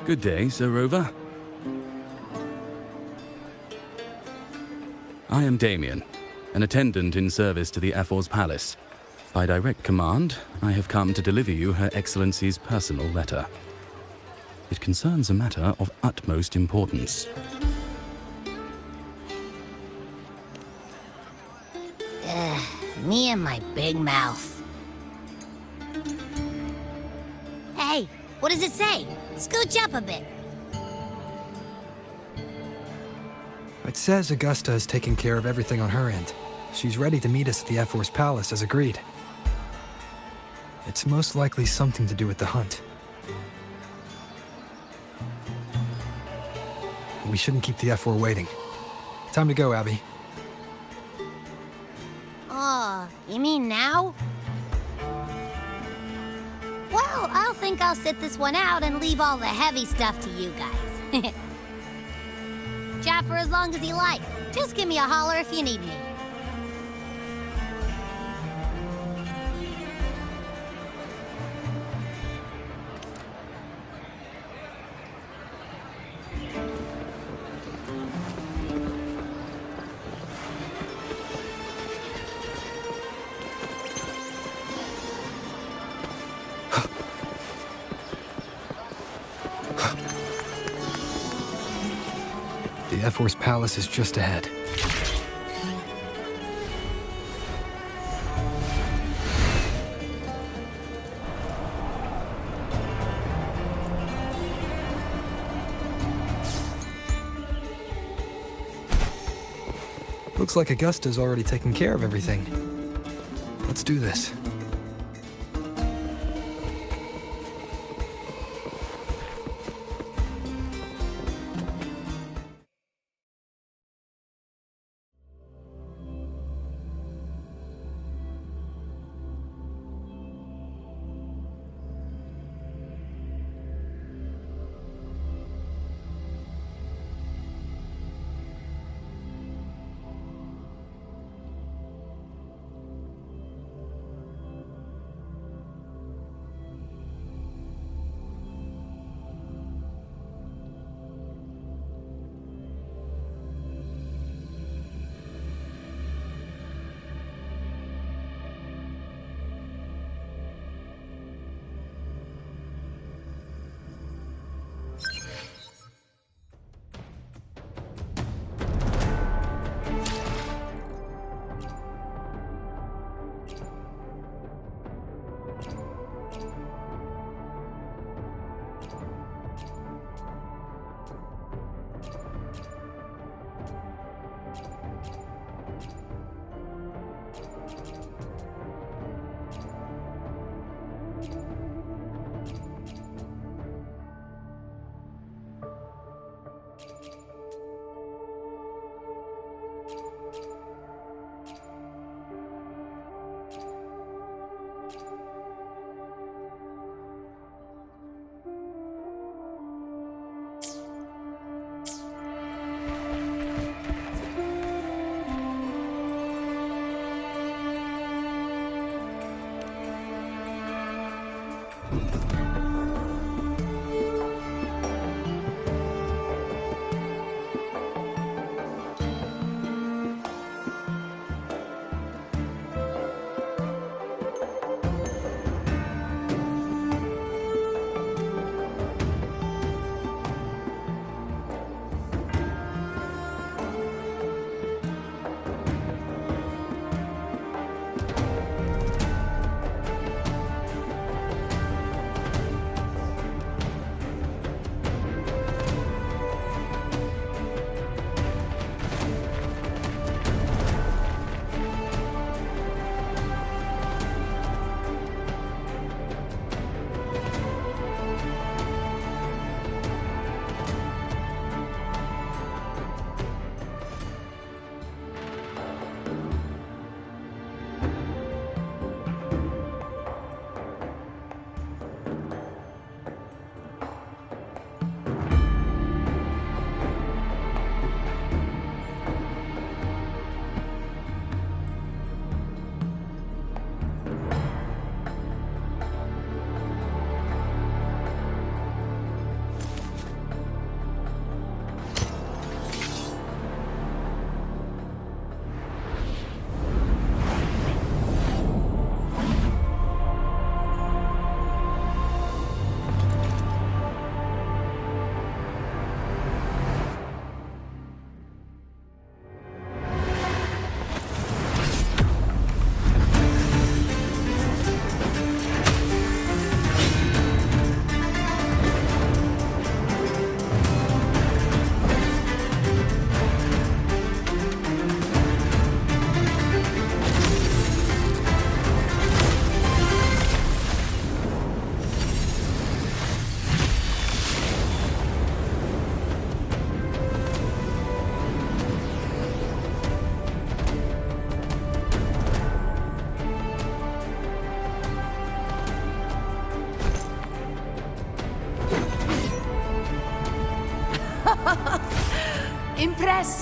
Good day, Sir Rover. I am Damien, an attendant in service to the Ephor's palace. By direct command, I have come to deliver you Her Excellency's personal letter. It concerns a matter of utmost importance. Me and my big mouth. Hey, what does it say? Scooch up a bit. It says Augusta has taken care of everything on her end. She's ready to meet us at the Ephor's palace as agreed. It's most likely something to do with the hunt. We shouldn't keep the Ephor waiting. Time to go, Abby. Oh, you mean now? Well, I'll think I'll sit this one out and leave all the heavy stuff to you guys. Chat for as long as you like. Just give me a holler if you need me. The Ephor's palace is just ahead. Looks like Augusta's already taken care of everything. Let's do this.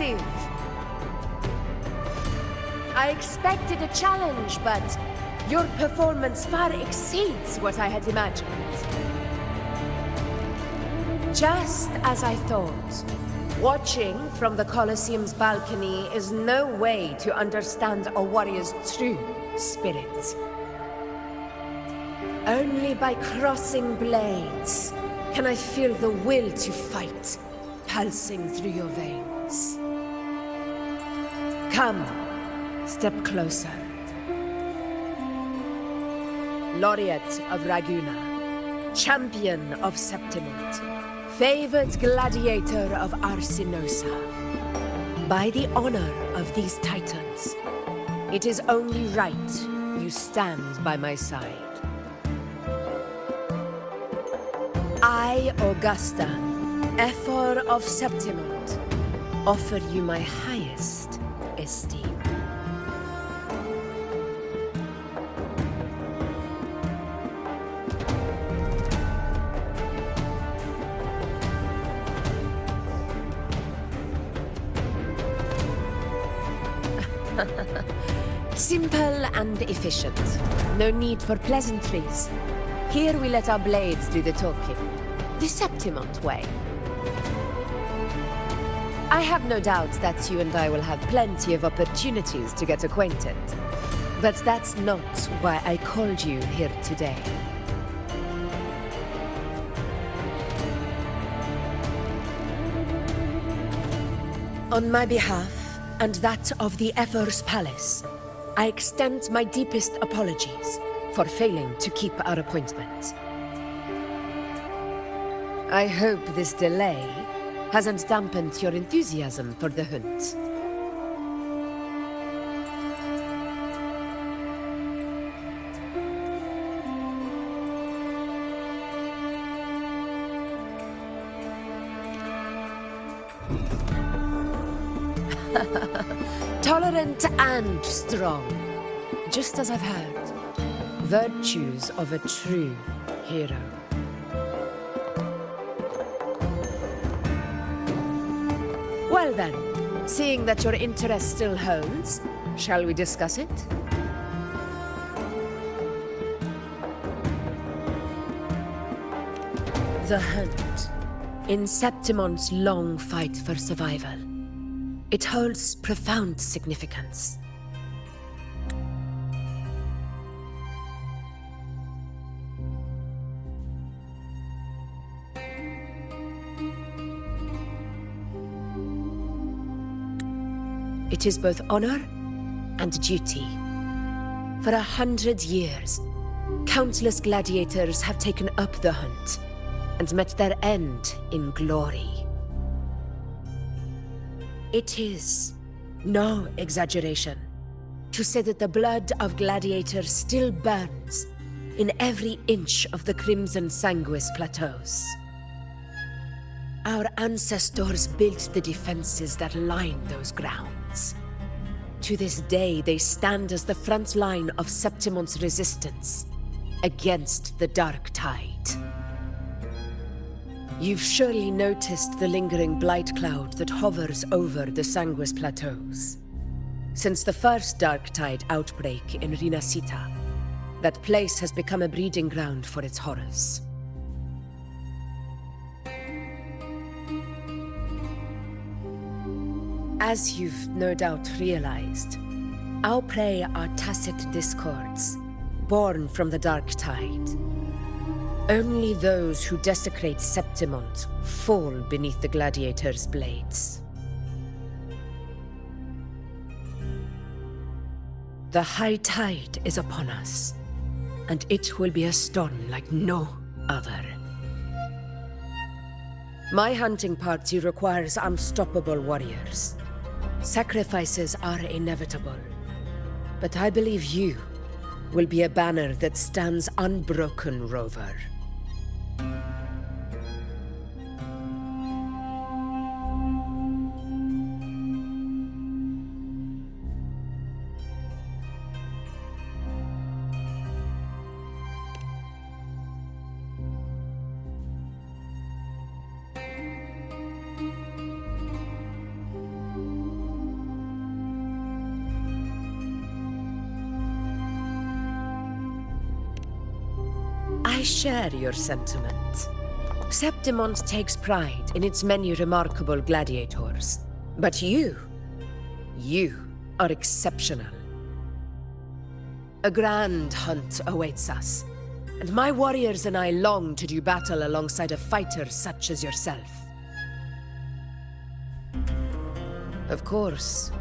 Impressive! I expected a challenge, but your performance far exceeds what I had imagined. Just as I thought, watching from the Colosseum's balcony is no way to understand a warrior's true spirit. Only by crossing blades can I feel the will to fight pulsing through your veins. Come, step closer. Laureate of Raguna, champion of Septimont, favored gladiator of Arsinosa. By the honor of these titans, it is only right you stand by my side. I, Augusta, Ephor of Septimont, offer you my highest esteem. Simple and efficient. No need for pleasantries. Here we let our blades do the talking. The Septimont way. I have no doubt that you and I will have plenty of opportunities to get acquainted. But that's not why I called you here today. On my behalf, and that of the Ephor's Palace, I extend my deepest apologies for failing to keep our appointment. I hope this delay hasn't dampened your enthusiasm for the hunt. Tolerant and strong, just as I've heard. Virtues of a true hero. Well then, seeing that your interest still holds, shall we discuss it? The hunt. In Septimont's long fight for survival. It holds profound significance. It is both honor and duty. For 100 years, countless gladiators have taken up the hunt and met their end in glory. It is no exaggeration to say that the blood of gladiators still burns in every inch of the Crimson Sanguis plateaus. Our ancestors built the defenses that line those grounds. To this day, they stand as the front line of Septimont's resistance against the Dark Tide. You've surely noticed the lingering blight cloud that hovers over the Sanguis plateaus. Since the first Dark Tide outbreak in Rinascita, that place has become a breeding ground for its horrors. As you've no doubt realized, our prey are tacit discords, born from the Dark Tide. Only those who desecrate Septimont fall beneath the gladiators' blades. The high tide is upon us, and it will be a storm like no other. My hunting party requires unstoppable warriors. Sacrifices are inevitable, but I believe you will be a banner that stands unbroken, Rover. I share your sentiment. Septimont takes pride in its many remarkable gladiators. But you are exceptional. A grand hunt awaits us, and my warriors and I long to do battle alongside a fighter such as yourself. Of course,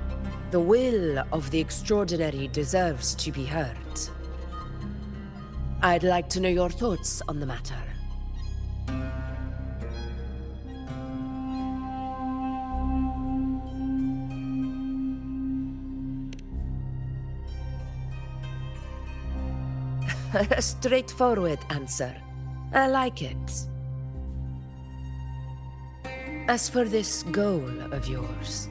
the will of the extraordinary deserves to be heard. I'd like to know your thoughts on the matter. A straightforward answer. I like it. As for this goal of yours,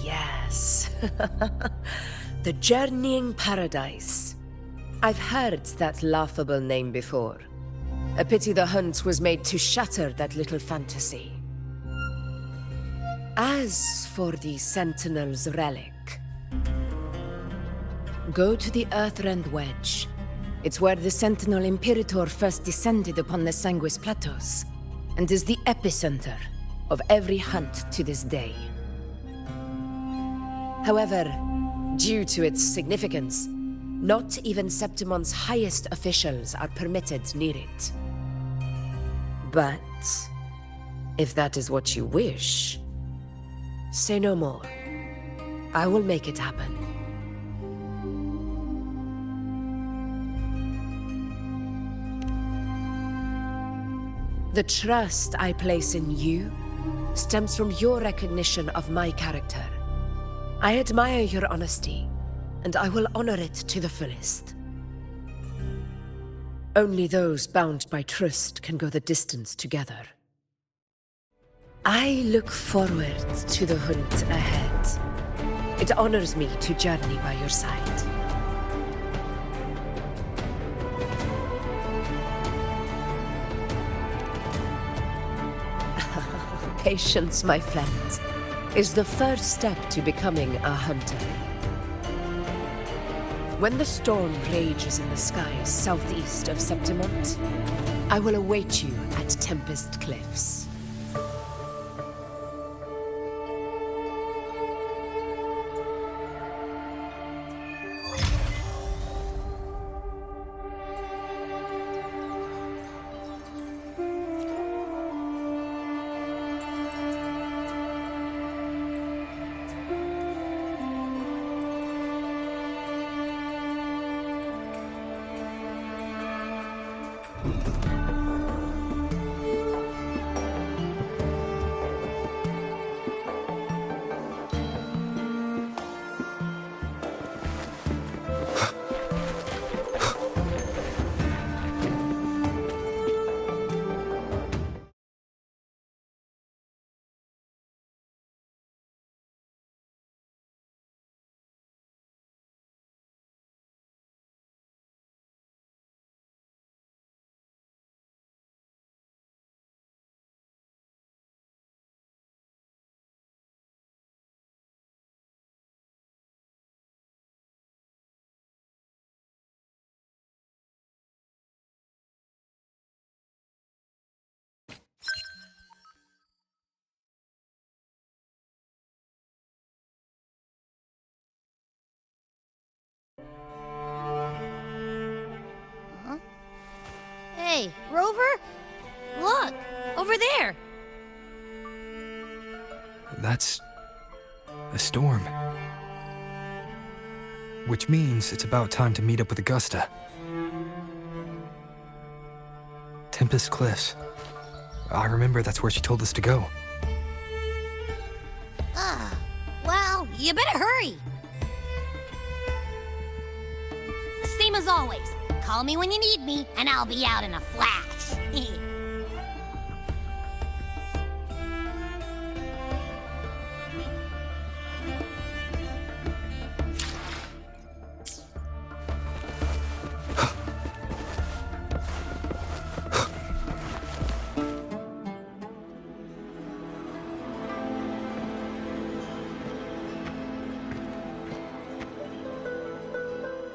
yes. The Journeying Paradise. I've heard that laughable name before. A pity the hunt was made to shatter that little fantasy. As for the Sentinel's relic, go to the Earthrend Wedge. It's where the Sentinel Imperator first descended upon the Sanguis Plateaus, and is the epicenter of every hunt to this day. However, due to its significance, not even Septimont's highest officials are permitted near it. But if that is what you wish, say no more. I will make it happen. The trust I place in you stems from your recognition of my character. I admire your honesty, and I will honor it to the fullest. Only those bound by trust can go the distance together. I look forward to the hunt ahead. It honors me to journey by your side. Patience, my friend, is the first step to becoming a hunter. When the storm rages in the skies southeast of Septimont, I will await you at Tempest Cliffs. Hey, Rover? Look, over there! That's a storm. Which means it's about time to meet up with Augusta. Tempest Cliffs. I remember that's where she told us to go. Well, you better hurry. Same as always. Call me when you need me, and I'll be out in a flash.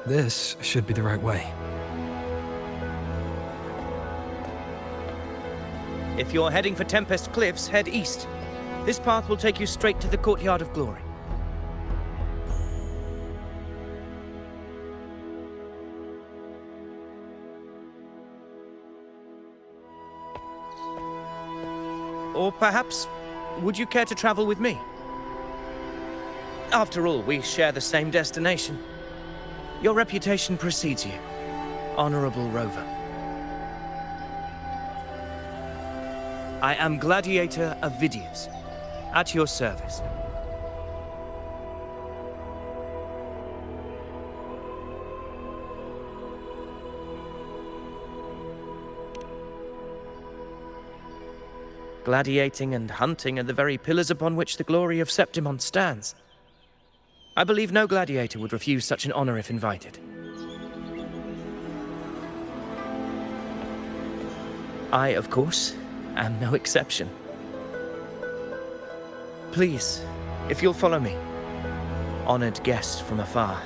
This should be the right way. If you're heading for Tempest Cliffs, head east. This path will take you straight to the Courtyard of Glory. Or perhaps, would you care to travel with me? After all, we share the same destination. Your reputation precedes you, Honorable Rover. I am Gladiator of Vidius, at your service. Gladiating and hunting are the very pillars upon which the glory of Septimon stands. I believe no gladiator would refuse such an honor if invited. I, of course, am no exception. Please, if you'll follow me, honored guest from afar.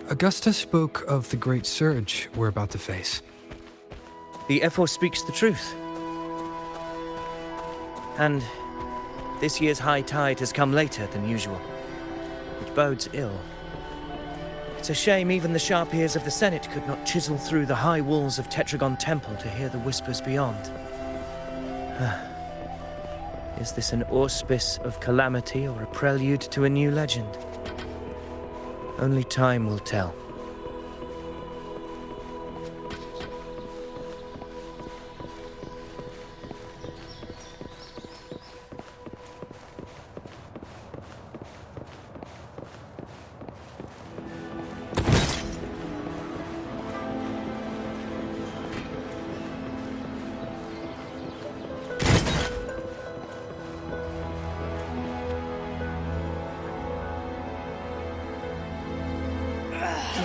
Augusta spoke of the great surge we're about to face. The F4 speaks the truth. And this year's high tide has come later than usual, which bodes ill. It's a shame even the sharp ears of the Senate could not chisel through the high walls of Tetragon Temple to hear the whispers beyond. Is this an auspice of calamity or a prelude to a new legend? Only time will tell.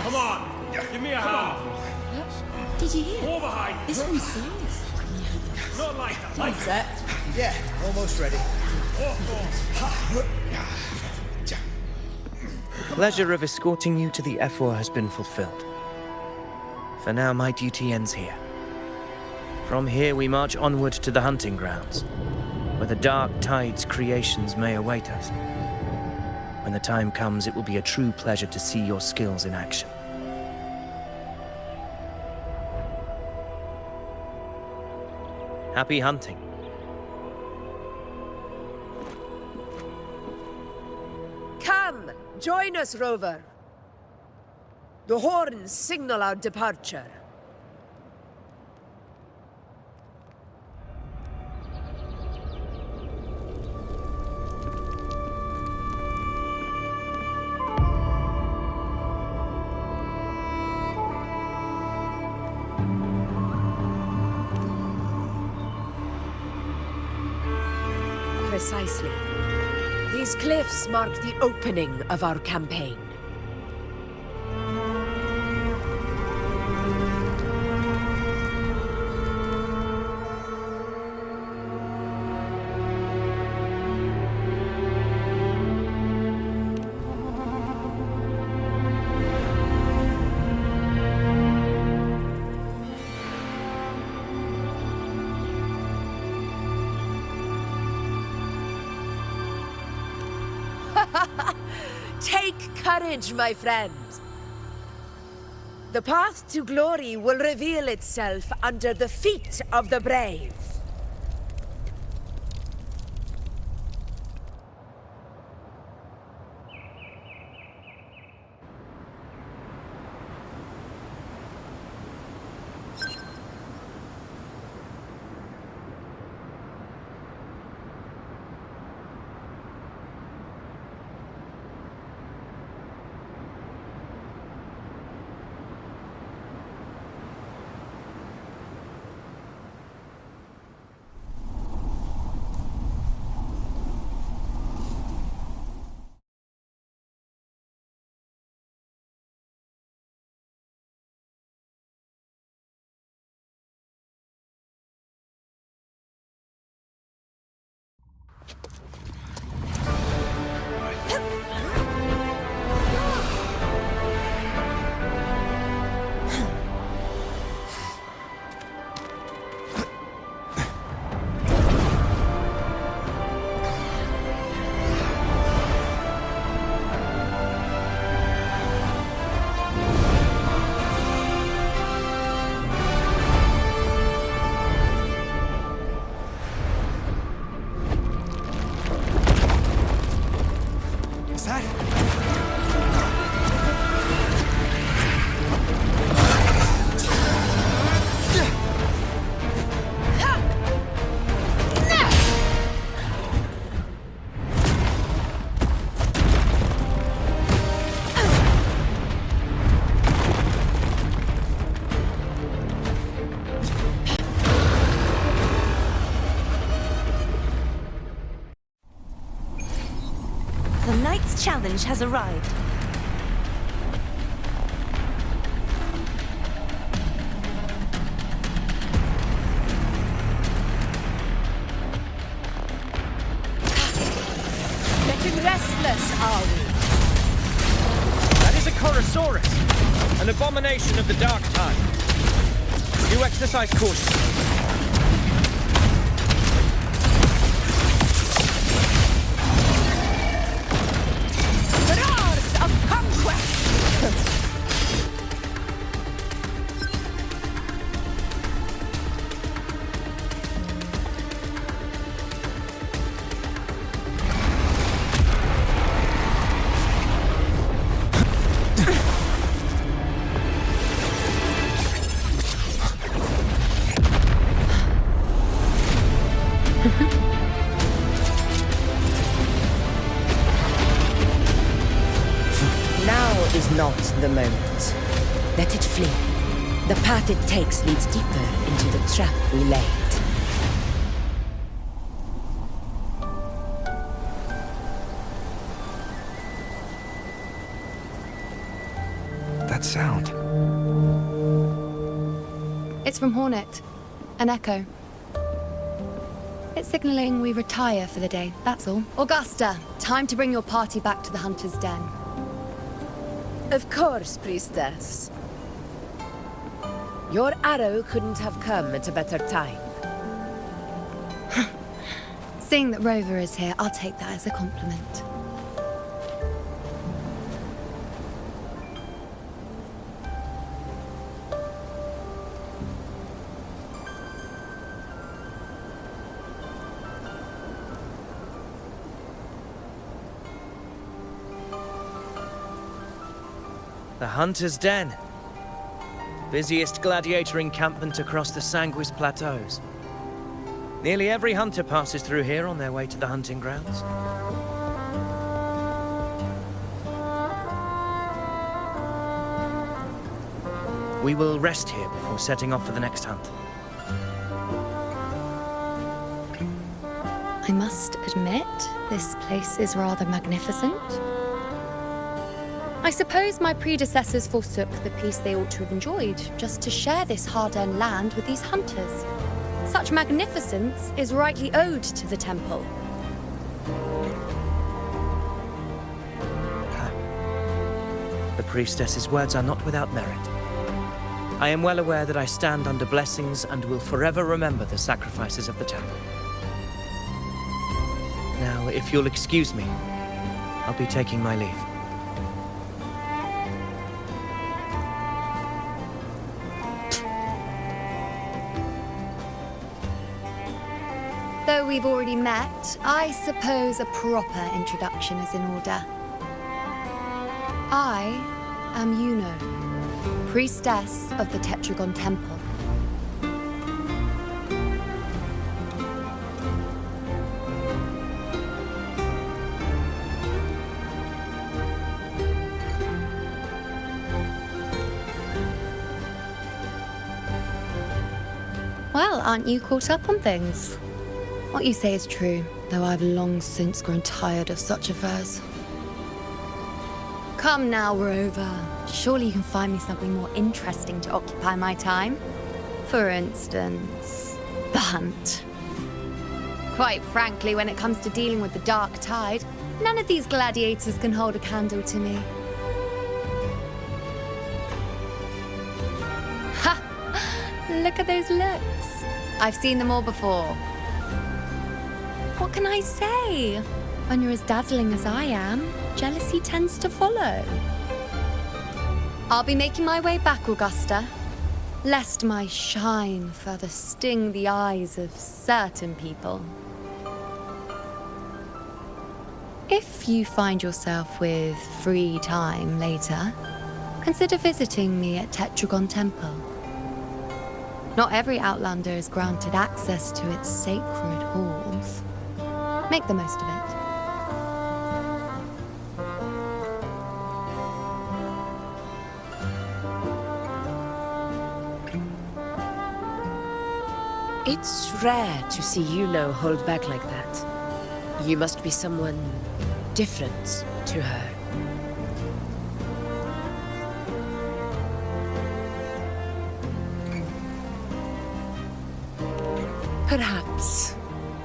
Come on, give me a hand. Did you hear? More behind. This one's serious. Not like that. Like that. Yeah, almost ready. Pleasure of escorting you to the F4 has been fulfilled. For now, my duty ends here. From here, we march onward to the hunting grounds, where the dark tide's creations may await us. When the time comes, it will be a true pleasure to see your skills in action. Happy hunting. Come, join us, Rover. The horns signal our departure. Precisely. These cliffs mark the opening of our campaign. Take courage, my friend. The path to glory will reveal itself under the feet of the brave. that? The Knight's challenge has arrived. Getting restless, are we? That is a Chorosaurus, an abomination of the Dark Tide. Do exercise caution. Of conquest! Is not the moment. Let it flee. The path it takes leads deeper into the trap we laid. That sound. It's from Hornet. An echo. It's signaling we retire for the day, that's all. Augusta, time to bring your party back to the Hunter's Den. Of course, priestess. Your arrow couldn't have come at a better time. Seeing that Rover is here, I'll take that as a compliment. The Hunter's Den. Busiest gladiator encampment across the Sanguis Plateaus. Nearly every hunter passes through here on their way to the hunting grounds. We will rest here before setting off for the next hunt. I must admit, this place is rather magnificent. I suppose my predecessors forsook the peace they ought to have enjoyed, just to share this hard-earned land with these hunters. Such magnificence is rightly owed to the temple. The priestess's words are not without merit. I am well aware that I stand under blessings and will forever remember the sacrifices of the temple. Now, if you'll excuse me, I'll be taking my leave. Though we've already met, I suppose a proper introduction is in order. I am Yuno, priestess of the Tetragon Temple. Well, aren't you caught up on things? What you say is true, though I've long since grown tired of such affairs. Come now, Rover. Surely you can find me something more interesting to occupy my time. For instance, the hunt. Quite frankly, when it comes to dealing with the Dark Tide, none of these gladiators can hold a candle to me. Ha! Look at those looks. I've seen them all before. What can I say? When you're as dazzling as I am, jealousy tends to follow. I'll be making my way back, Augusta, lest my shine further sting the eyes of certain people. If you find yourself with free time later, consider visiting me at Tetragon Temple. Not every Outlander is granted access to its sacred halls. Make the most of it. It's rare to see Yuno hold back like that. You must be someone different to her. Perhaps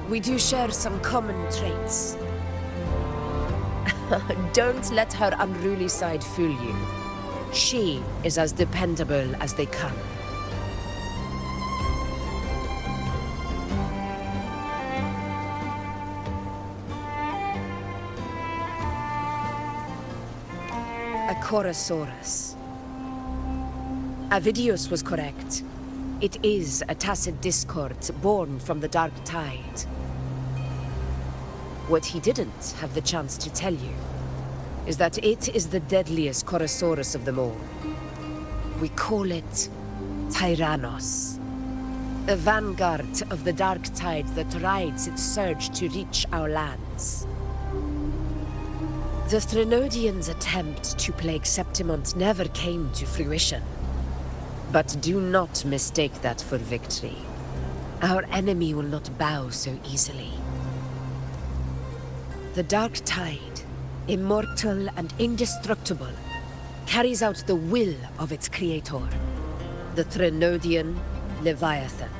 we do share some common traits. Don't let her unruly side fool you. She is as dependable as they come. A Chorosaurus. Avidius was correct. It is a tacit discord born from the dark tide. What he didn't have the chance to tell you is that it is the deadliest Chorosaurus of them all. We call it Tyrannos, a vanguard of the dark tide that rides its surge to reach our lands. The Threnodians' attempt to plague Septimont never came to fruition. But do not mistake that for victory. Our enemy will not bow so easily. The Dark Tide, immortal and indestructible, carries out the will of its creator, the Threnodian Leviathan.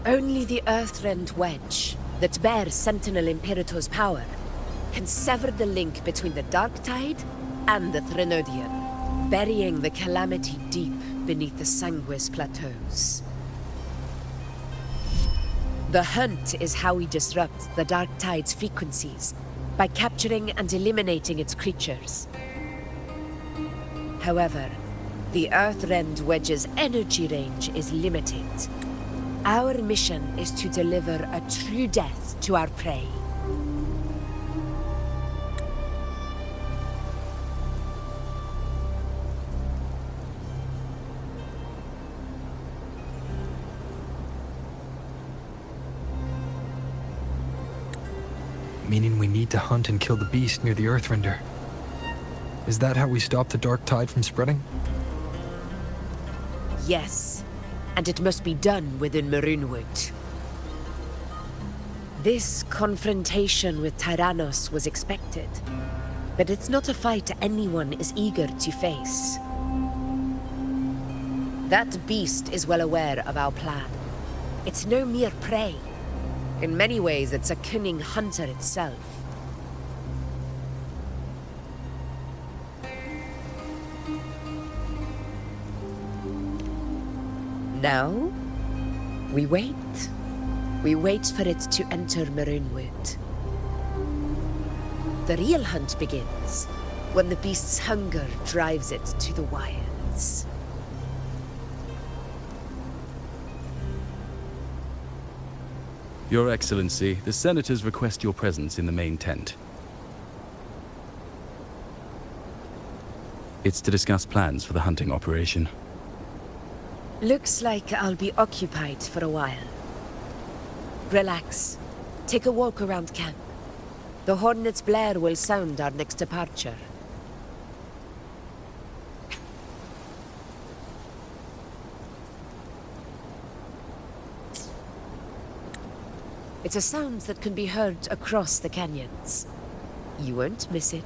Only the Earthrend Wedge, that bears Sentinel Imperator's power, can sever the link between the Dark Tide and the Threnodian, burying the calamity deep beneath the Sanguis plateaus. The hunt is how we disrupt the Dark Tide's frequencies, by capturing and eliminating its creatures. However, the Earthrend Wedge's energy range is limited. Our mission is to deliver a true death to our prey. Meaning we need to hunt and kill the beast near the Earthrender. Is that how we stop the Dark Tide from spreading? Yes, and it must be done within Maroonwood. This confrontation with Tyrannos was expected, but it's not a fight anyone is eager to face. That beast is well aware of our plan. It's no mere prey. In many ways, it's a cunning hunter itself. Now, we wait. We wait for it to enter Maroonwood. The real hunt begins when the beast's hunger drives it to the wilds. Your Excellency, the Senators request your presence in the main tent. It's to discuss plans for the hunting operation. Looks like I'll be occupied for a while. Relax. Take a walk around camp. The Hornet's blare will sound our next departure. It's a sound that can be heard across the canyons. You won't miss it.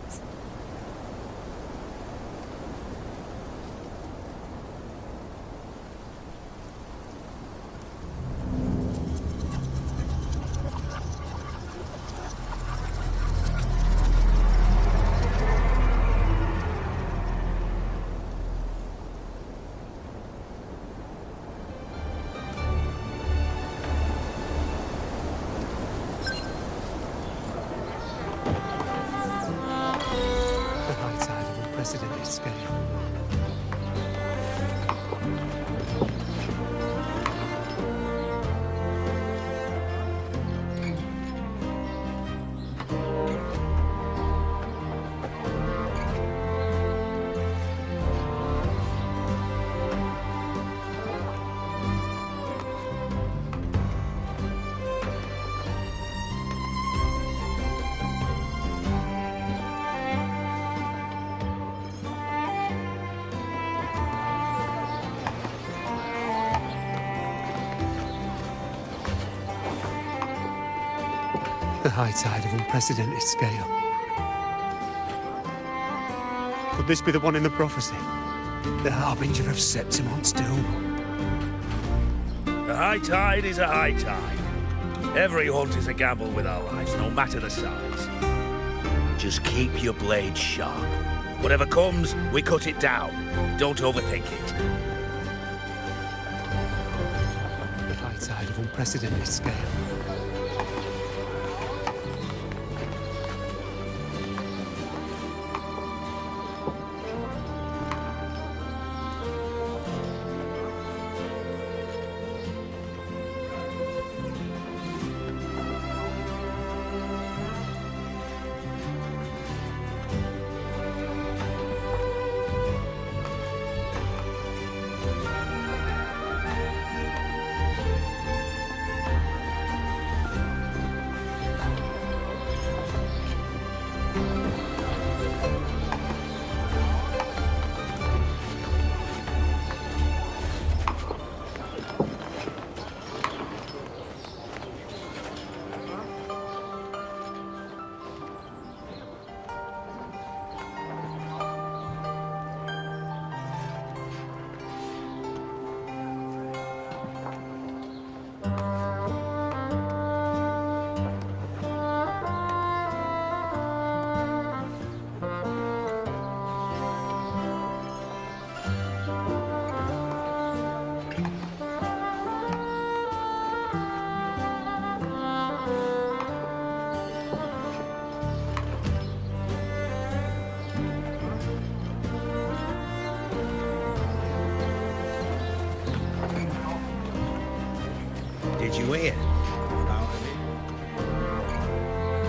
A high tide of unprecedented scale. Could this be the one in the prophecy? The harbinger of Septimon's doom? A high tide is a high tide. Every hunt is a gamble with our lives, no matter the size. Just keep your blade sharp. Whatever comes, we cut it down. Don't overthink it. The high tide of unprecedented scale.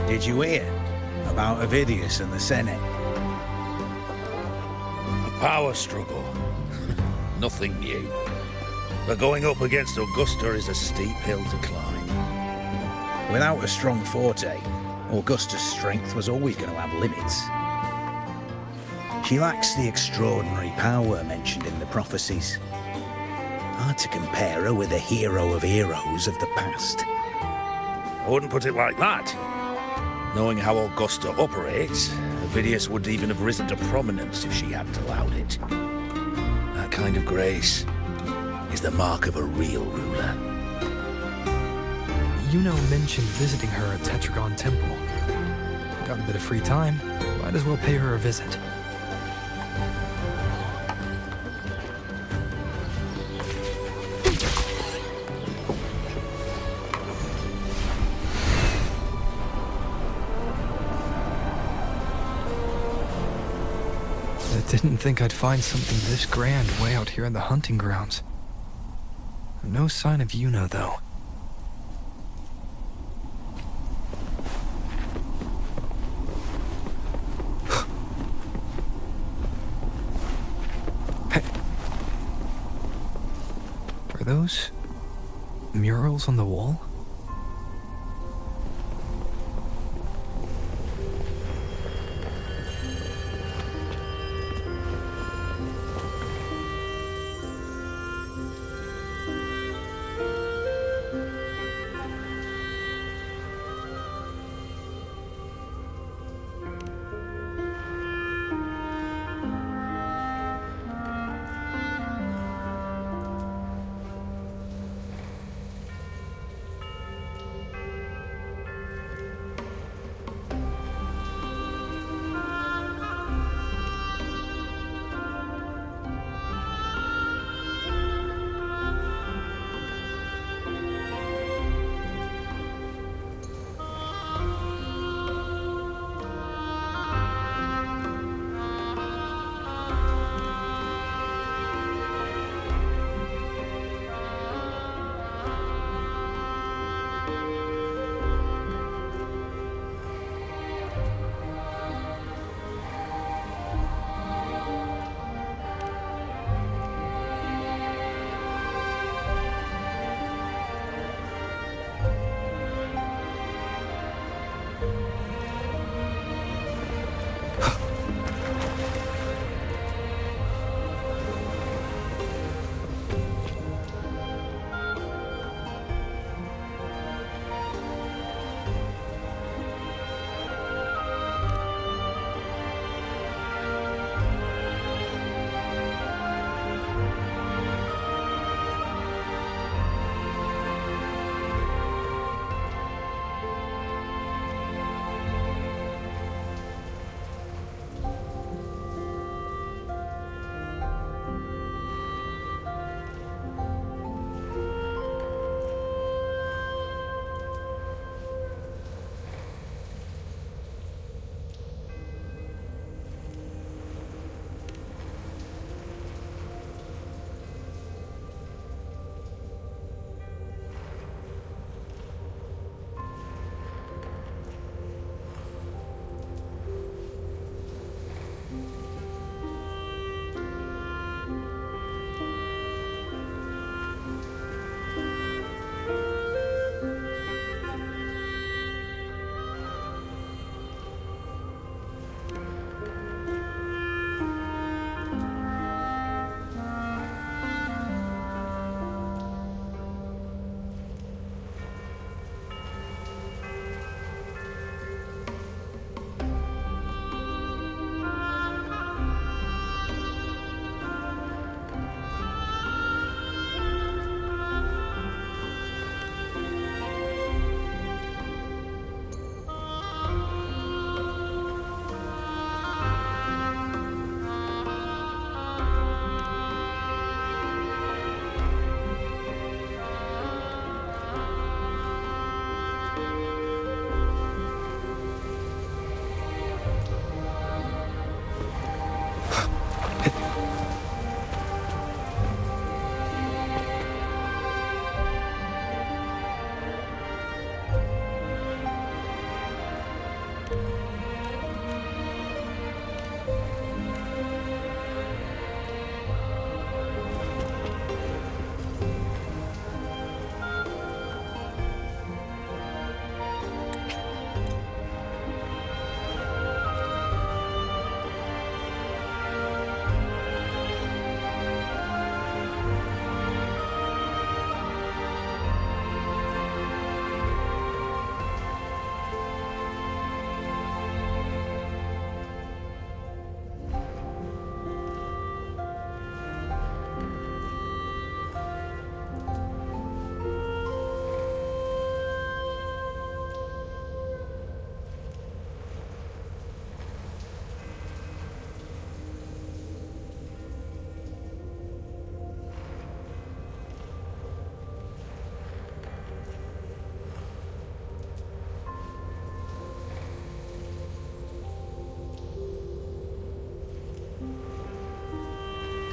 Did you hear about Avidius and the Senate? A power struggle. Nothing new. But going up against Augusta is a steep hill to climb. Without a strong forte, Augusta's strength was always going to have limits. She lacks the extraordinary power mentioned in the prophecies. Hard to compare her with a hero of heroes of the past. I wouldn't put it like that. Knowing how Augusta operates, Avidius would even have risen to prominence if she hadn't allowed it. That kind of grace is the mark of a real ruler. Yuno mentioned visiting her at Tetragon Temple. Got a bit of free time, might as well pay her a visit. Didn't think I'd find something this grand way out here in the hunting grounds. No sign of Yuno, though. Hey. Are those murals on the wall?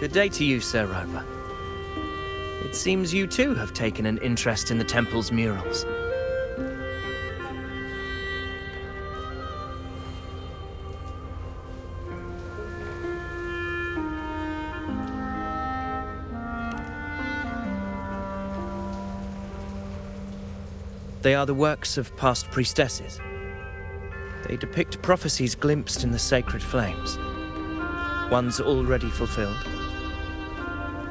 Good day to you, Sir Rover. It seems you too have taken an interest in the temple's murals. They are the works of past priestesses. They depict prophecies glimpsed in the sacred flames. Ones already fulfilled,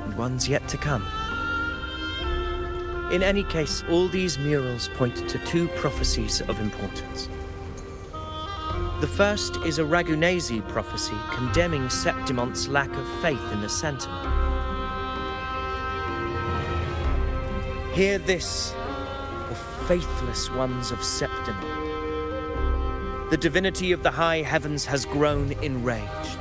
and ones yet to come. In any case, all these murals point to two prophecies of importance. The first is a Ragunasi prophecy condemning Septimon's lack of faith in the Sentinel. Hear this, the faithless ones of Septimon. The divinity of the high heavens has grown enraged.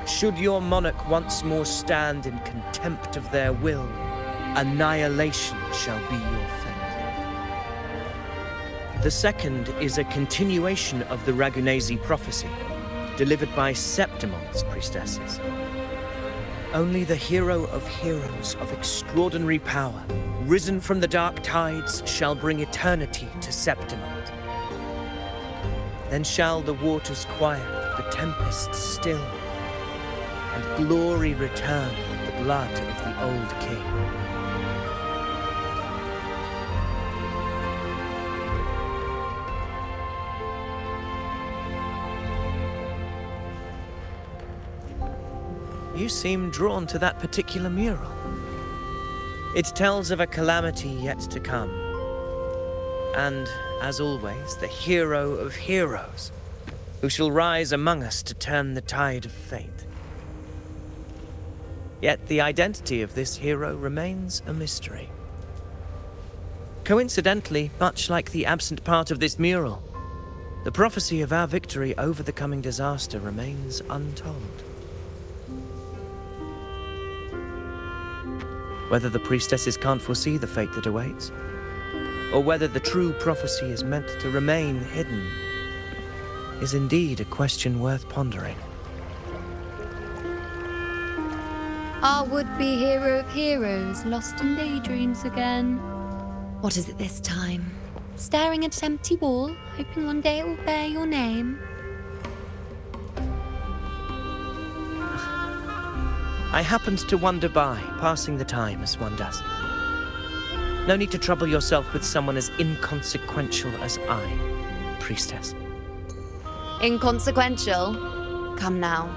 Should your monarch once more stand in contempt of their will, annihilation shall be your fate. The second is a continuation of the Ragunasi prophecy, delivered by Septimon's priestesses. Only the hero of heroes of extraordinary power, risen from the dark tides, shall bring eternity to Septimon. Then shall the waters quiet, the tempests still, and glory return with the blood of the old king. You seem drawn to that particular mural. It tells of a calamity yet to come. And, as always, the hero of heroes, who shall rise among us to turn the tide of fate. Yet the identity of this hero remains a mystery. Coincidentally, much like the absent part of this mural, the prophecy of our victory over the coming disaster remains untold. Whether the priestesses can't foresee the fate that awaits, or whether the true prophecy is meant to remain hidden, is indeed a question worth pondering. Our would-be hero of heroes, lost in daydreams again. What is it this time? Staring at an empty wall, hoping one day it will bear your name? I happened to wander by, passing the time as one does. No need to trouble yourself with someone as inconsequential as I, priestess. Inconsequential? Come now.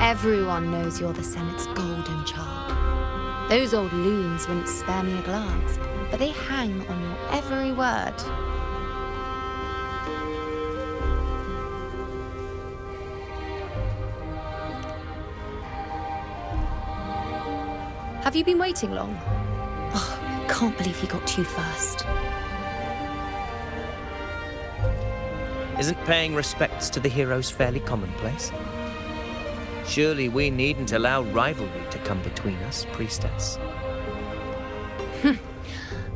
Everyone knows you're the Senate's golden child. Those old loons wouldn't spare me a glance, but they hang on your every word. Have you been waiting long? Oh, can't believe he got to you first. Isn't paying respects to the heroes fairly commonplace? Surely we needn't allow rivalry to come between us, priestess.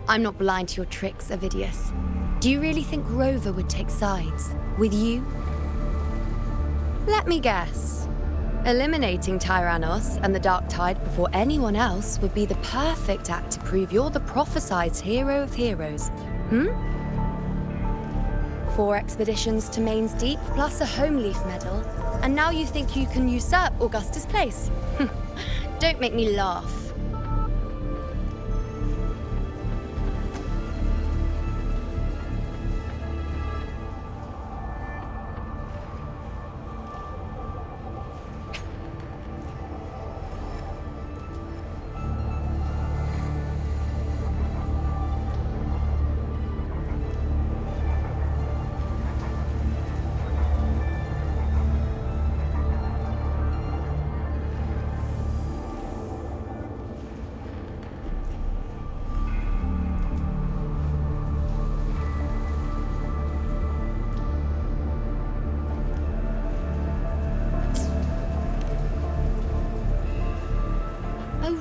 I'm not blind to your tricks, Avidius. Do you really think Rover would take sides with you? Let me guess. Eliminating Tyrannos and the Dark Tide before anyone else would be the perfect act to prove you're the prophesied hero of heroes. 4 expeditions to Main's Deep, plus a Home Leaf medal, and now you think you can usurp Augustus' place? Don't make me laugh.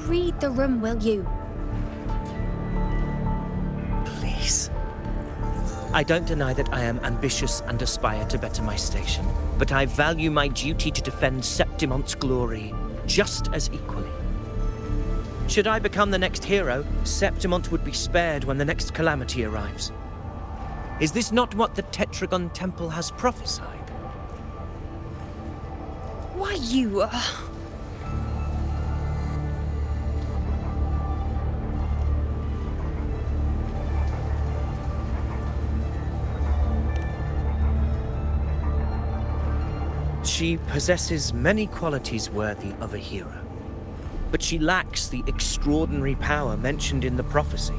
Read the room, will you? Please. I don't deny that I am ambitious and aspire to better my station, but I value my duty to defend Septimon's glory just as equally. Should I become the next hero, Septimont would be spared when the next calamity arrives. Is this not what the Tetragon Temple has prophesied? Why you... She possesses many qualities worthy of a hero, but she lacks the extraordinary power mentioned in the prophecy.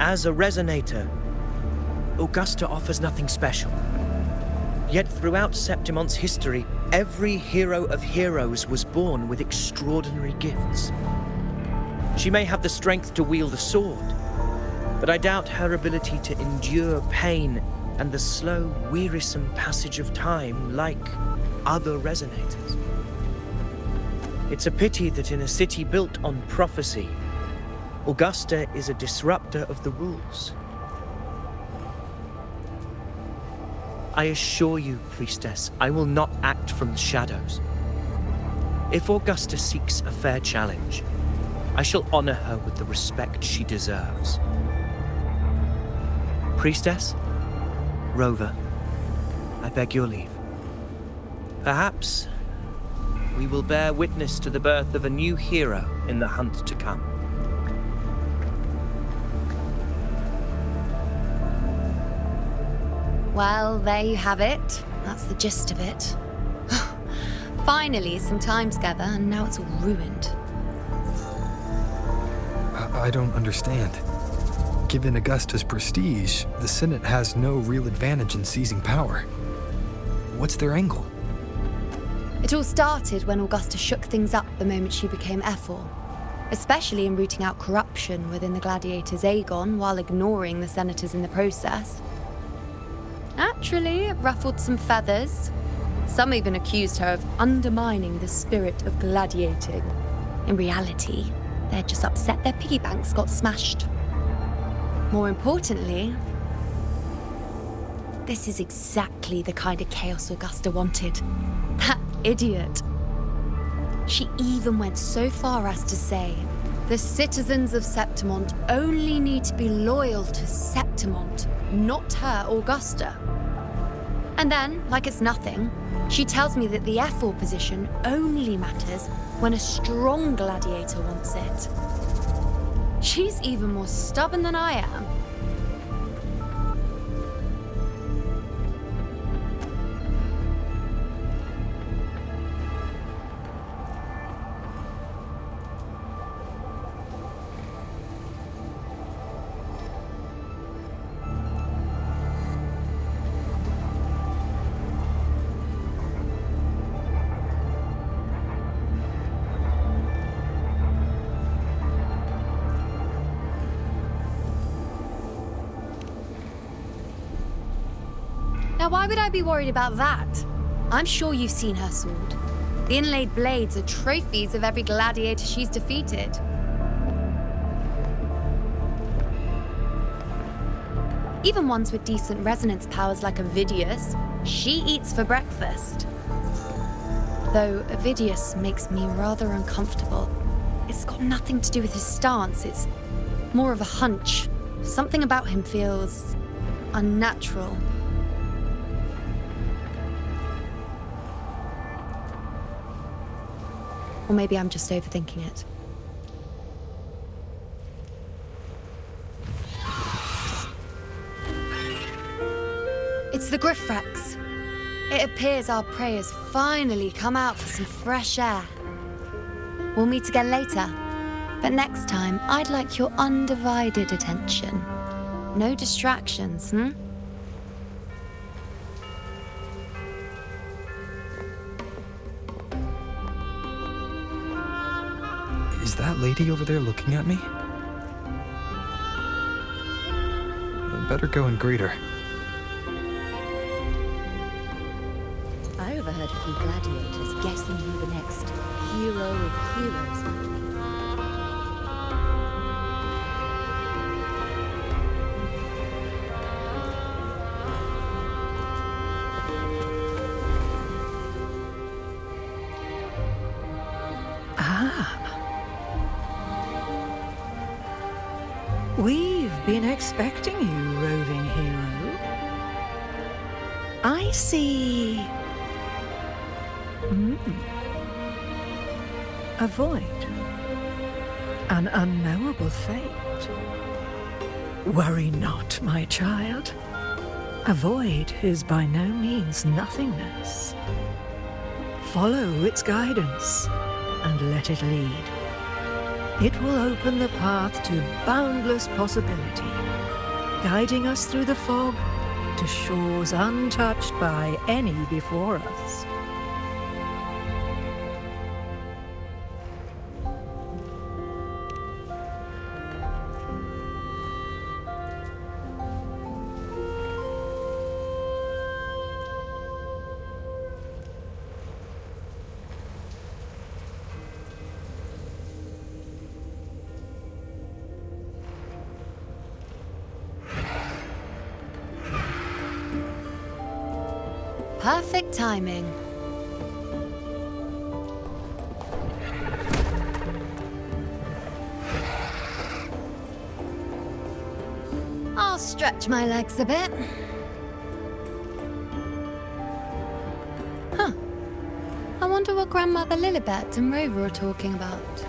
As a Resonator, Augusta offers nothing special. Yet throughout Septimont's history, every hero of heroes was born with extraordinary gifts. She may have the strength to wield a sword, but I doubt her ability to endure pain and the slow, wearisome passage of time like other Resonators. It's a pity that in a city built on prophecy, Augusta is a disruptor of the rules. I assure you, Priestess, I will not act from the shadows. If Augusta seeks a fair challenge, I shall honor her with the respect she deserves. Priestess, Rover, I beg your leave. Perhaps we will bear witness to the birth of a new hero in the hunt to come. Well, there you have it. That's the gist of it. Finally, some time together, and now it's all ruined. I don't understand. Given Augusta's prestige, the Senate has no real advantage in seizing power. What's their angle? It all started when Augusta shook things up the moment she became Ephor, especially in rooting out corruption within the gladiators Aegon while ignoring the senators in the process. Naturally, it ruffled some feathers. Some even accused her of undermining the spirit of gladiating. In reality, they'd just upset their piggy banks got smashed. More importantly, this is exactly the kind of chaos Augusta wanted. That idiot. She even went so far as to say, the citizens of Septimont only need to be loyal to Septimont, not her, Augusta. And then, like it's nothing, she tells me that the Ephor position only matters when a strong gladiator wants it. She's even more stubborn than I am. Now, why would I be worried about that? I'm sure you've seen her sword. The inlaid blades are trophies of every gladiator she's defeated. Even ones with decent resonance powers like Avidius, she eats for breakfast. Though Avidius makes me rather uncomfortable. It's got nothing to do with his stance, it's more of a hunch. Something about him feels unnatural. Or maybe I'm just overthinking it. It's the Griffrex. It appears our prey has finally come out for some fresh air. We'll meet again later, but next time I'd like your undivided attention. No distractions, Is that lady over there looking at me? I'd better go and greet her. I overheard a few gladiators guessing who the next hero of heroes might be. been expecting you, roving hero. I see... A void. An unknowable fate. Worry not, my child. A void is by no means nothingness. Follow its guidance and let it lead. It will open the path to boundless possibility, guiding us through the fog to shores untouched by any before us. Perfect timing. I'll stretch my legs a bit. Huh. I wonder what Grandmother Lilibet and Rover are talking about.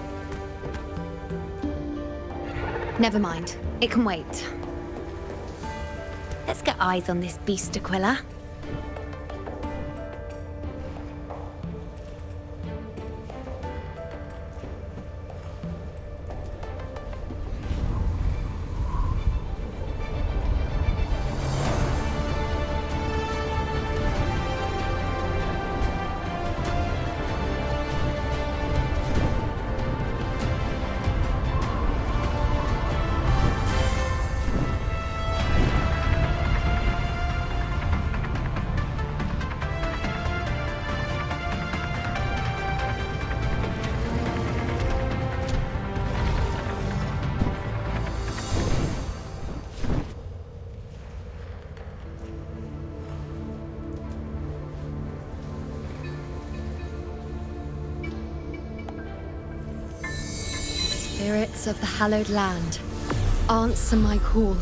Never mind. It can wait. Let's get eyes on this beast, Aquila. Spirits of the hallowed land, answer my call.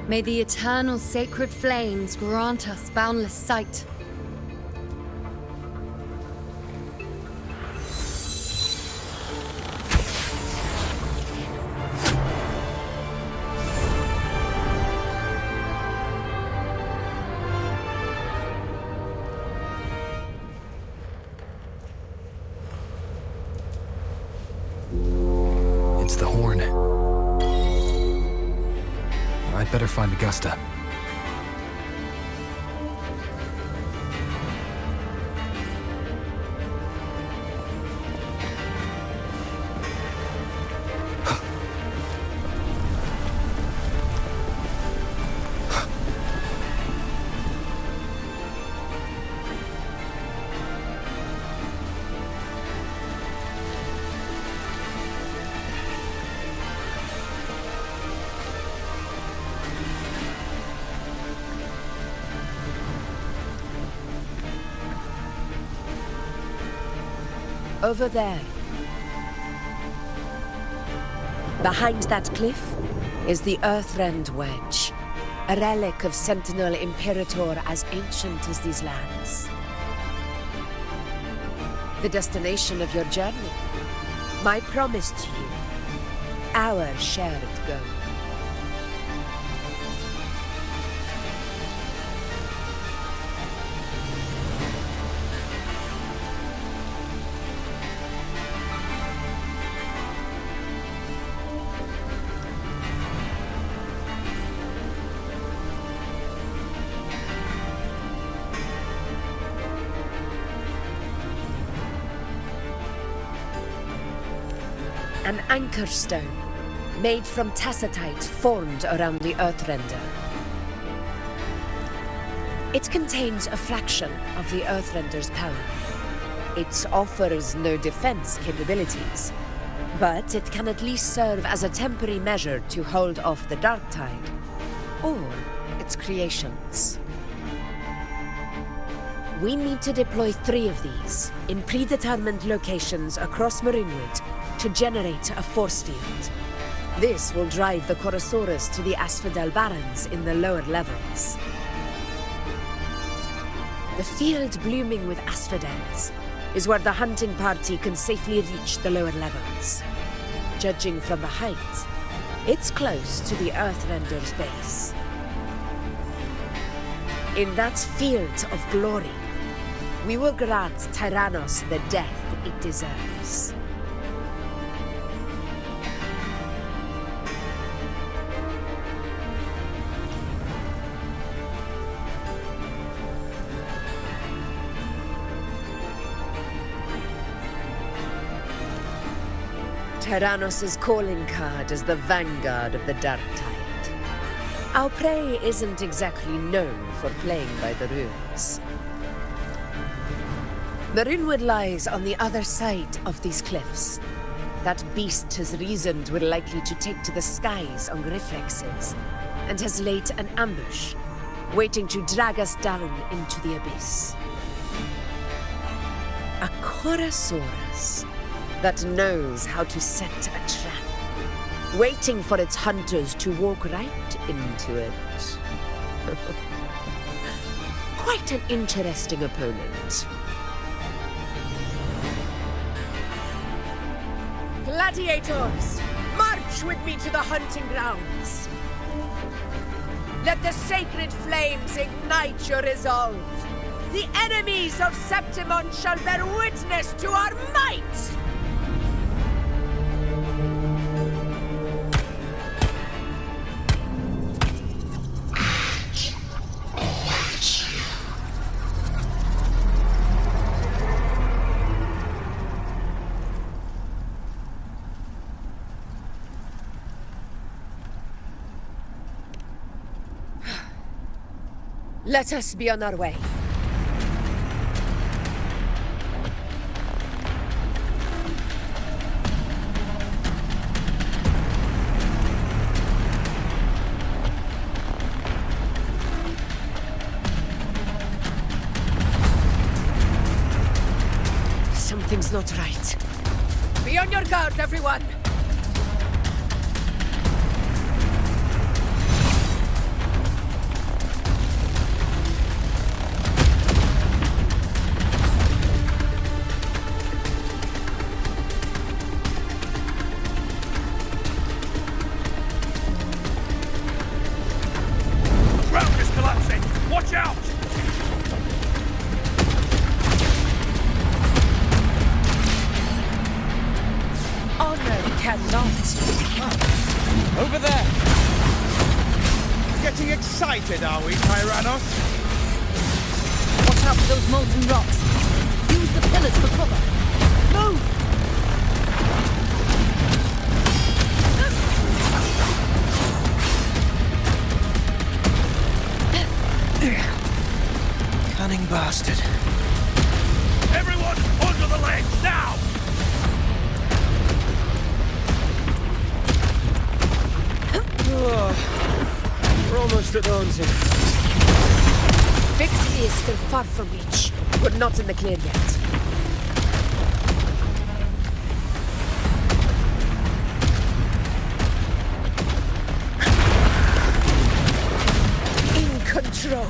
May the eternal sacred flames grant us boundless sight. It's the horn. I'd better find Augusta. Over there. Behind that cliff is the Earthrend Wedge, a relic of Sentinel Imperator as ancient as these lands. The destination of your journey, my promise to you, our shared goal. An anchor stone, made from tacitite formed around the Earthrender. It contains a fraction of the Earthrender's power. It offers no defense capabilities, but it can at least serve as a temporary measure to hold off the dark tide, or its creations. We need to deploy 3 of these in predetermined locations across Marinewood to generate a force field. This will drive the Chorosaurus to the Asphodel Barrens in the lower levels. The field blooming with asphodels is where the hunting party can safely reach the lower levels. Judging from the height, it's close to the Earthrender's base. In that field of glory, we will grant Tyrannos the death it deserves. Tyrannos' calling card is the vanguard of the Dark Tide. Our prey isn't exactly known for playing by the runes. The Runewood lies on the other side of these cliffs. That beast has reasoned we're likely to take to the skies on reflexes, and has laid an ambush, waiting to drag us down into the abyss. A Chorosaurus that knows how to set a trap, waiting for its hunters to walk right into it. Quite an interesting opponent. Gladiators, march with me to the hunting grounds. Let the sacred flames ignite your resolve. The enemies of Septimon shall bear witness to our might! Let us be on our way. Something's not right. Be on your guard, everyone! Over there! Getting excited, are we, Tyrannos? Watch out for those molten rocks. Use the pillars for cover. Move! Cunning bastard. Everyone, onto the ledge, now! We're almost at Haunting. Victory is still far from reach. We're not in the clear yet. In control.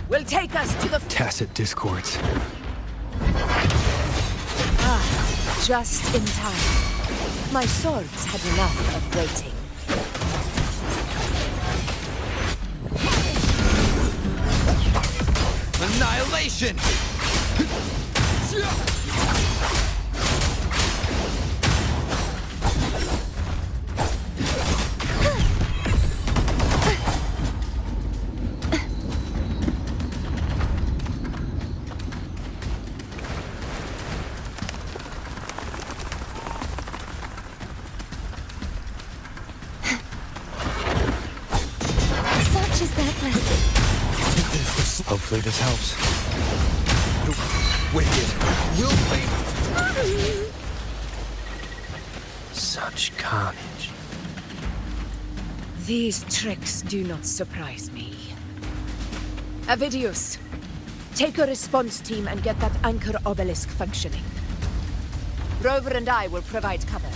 Will take us to the tacit discords. Ah, just in time. My swords had enough of waiting. Annihilation! Hopefully this helps. Wicked. You'll be... Such carnage. These tricks do not surprise me. Avidius, take a response team and get that anchor obelisk functioning. Rover and I will provide cover.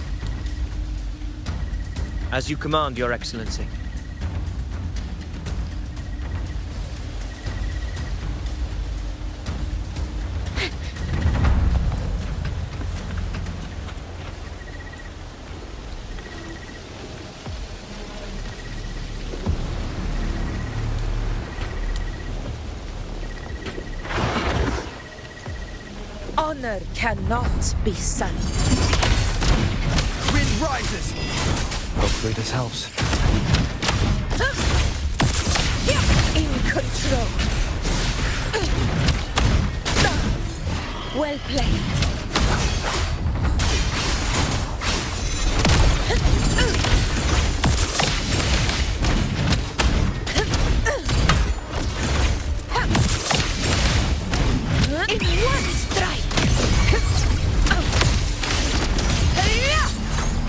As you command, Your Excellency. Honor cannot be sunk. Wind rises! Hopefully this helps. In control. Well played. In one strike.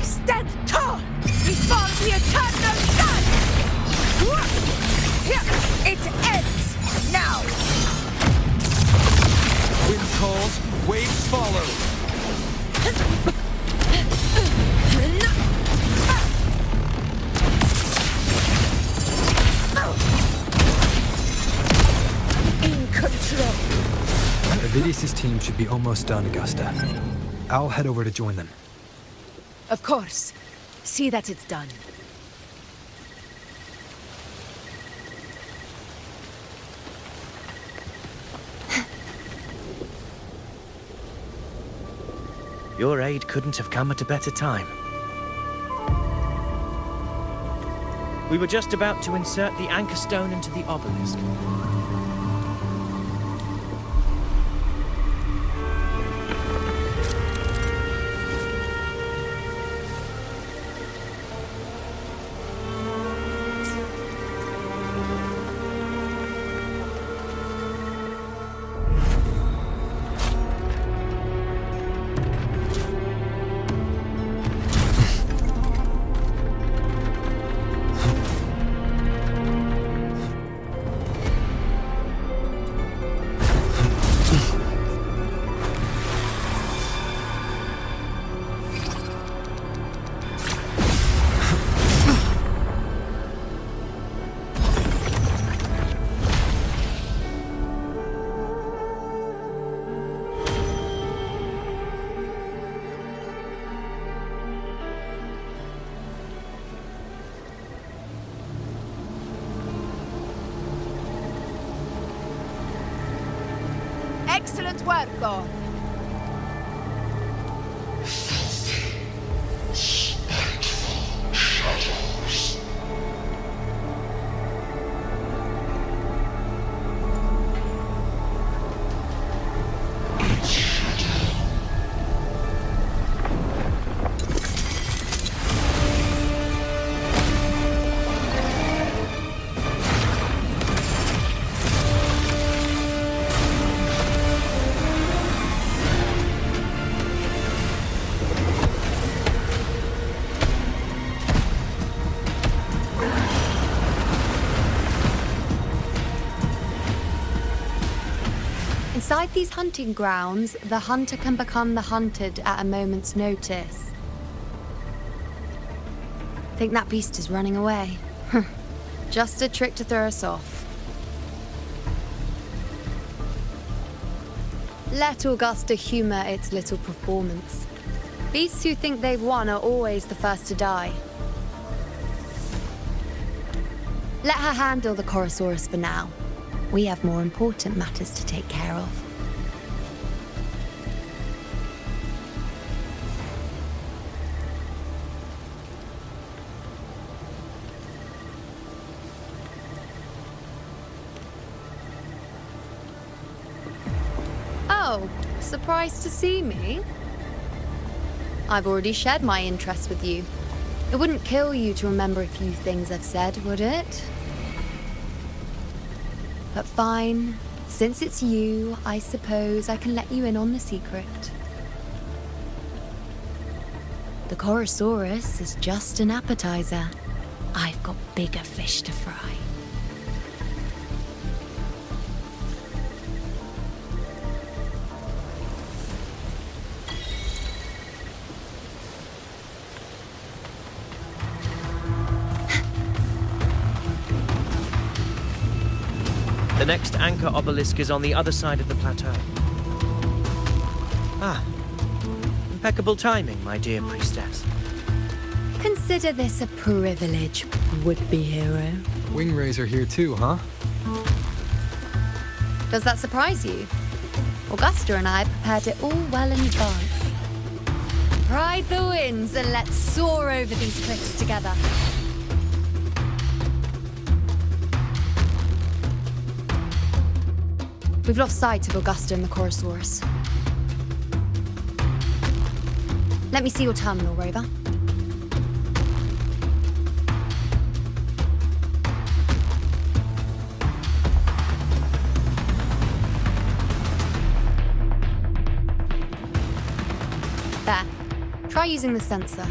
Stand tall before the eternal sun. It ends now. Wind calls, waves follow. In control. Avidius' team should be almost done, Augusta. I'll head over to join them. Of course. See that it's done. Your aid couldn't have come at a better time. We were just about to insert the anchor stone into the obelisk. Excellent work, Thor. Inside these hunting grounds, the hunter can become the hunted at a moment's notice. Think that beast is running away? Just a trick to throw us off. Let Augusta humor its little performance. Beasts who think they've won are always the first to die. Let her handle the Chorosaurus for now. We have more important matters to take care of. Oh, surprised to see me? I've already shared my interest with you. It wouldn't kill you to remember a few things I've said, would it? But fine. Since it's you, I suppose I can let you in on the secret. The Chorosaurus is just an appetizer. I've got bigger fish to fry. The next anchor obelisk is on the other side of the plateau. Ah, impeccable timing, my dear priestess. Consider this a privilege, would-be hero. Wing are here too, huh? Does that surprise you? Augusta and I prepared it all well in advance. Ride the winds and let's soar over these cliffs together. We've lost sight of Augusta and the Chorosaurus. Let me see your terminal, Rover. There. Try using the sensor.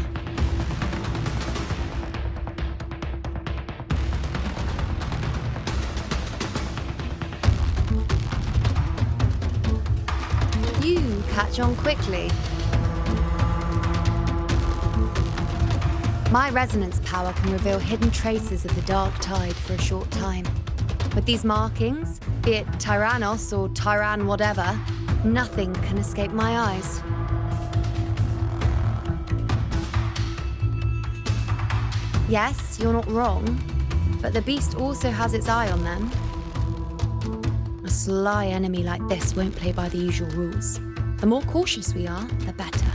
You catch on quickly. My resonance power can reveal hidden traces of the dark tide for a short time. With these markings, be it Tyrannos or Tyran whatever, nothing can escape my eyes. Yes, you're not wrong, but the beast also has its eye on them. A sly enemy like this won't play by the usual rules. The more cautious we are, the better.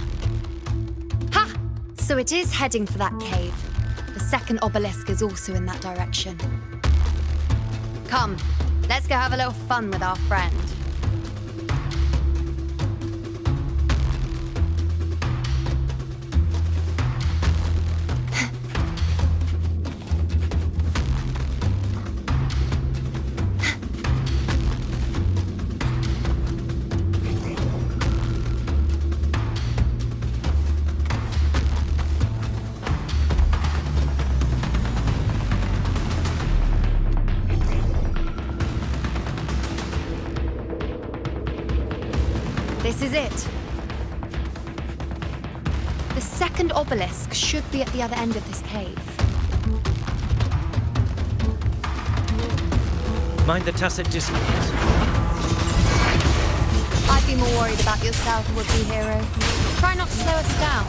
Ha! So it is heading for that cave. The second obelisk is also in that direction. Come, let's go have a little fun with our friend. This is it. The second obelisk should be at the other end of this cave. Mind the tacit dissonance. I'd be more worried about yourself, would-be hero. Try not to slow us down.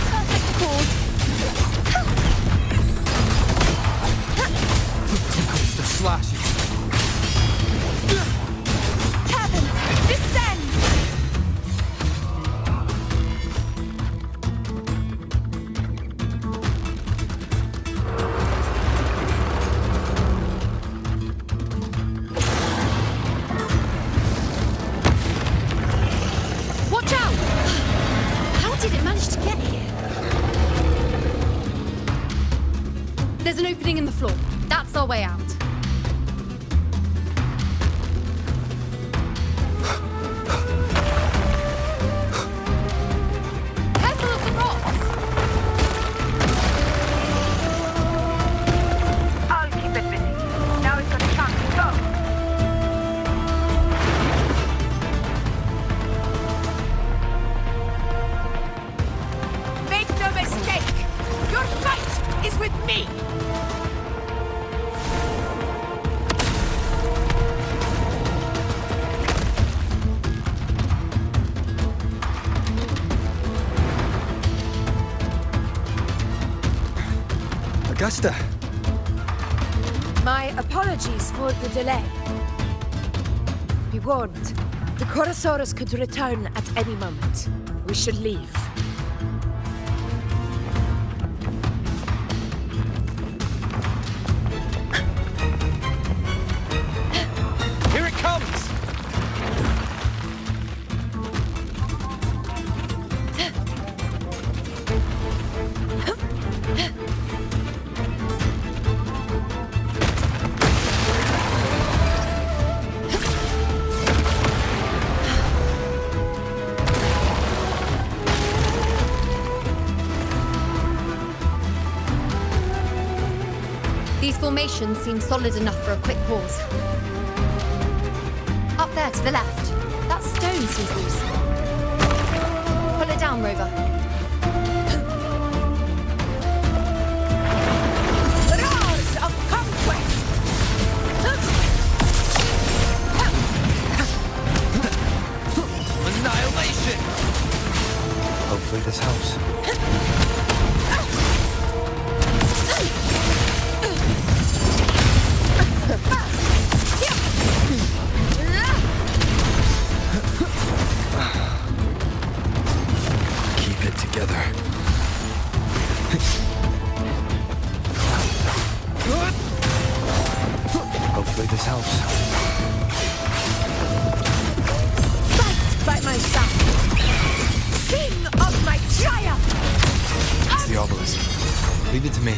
Perfect call. Tickles to slashing. Heavens! Descend! Watch out! How did it manage to get here? There's an opening in the floor. That's our way out. Careful of the rocks! I'll keep it busy. Now it's got a chance to go. Make no mistake! Your fight is with me! Augusta! My apologies for the delay. Be warned, the Chorosaurus could return at any moment. We should leave. Here it comes! formation seems solid enough for a quick pause. Up there to the left. That stone seems loose. Pull it down, Rover. Roars of conquest! Annihilation! Hopefully this helps. Keep it together. Hopefully this helps. Fight by my side! Sing of my triumph! It's the obelisk. Leave it to me.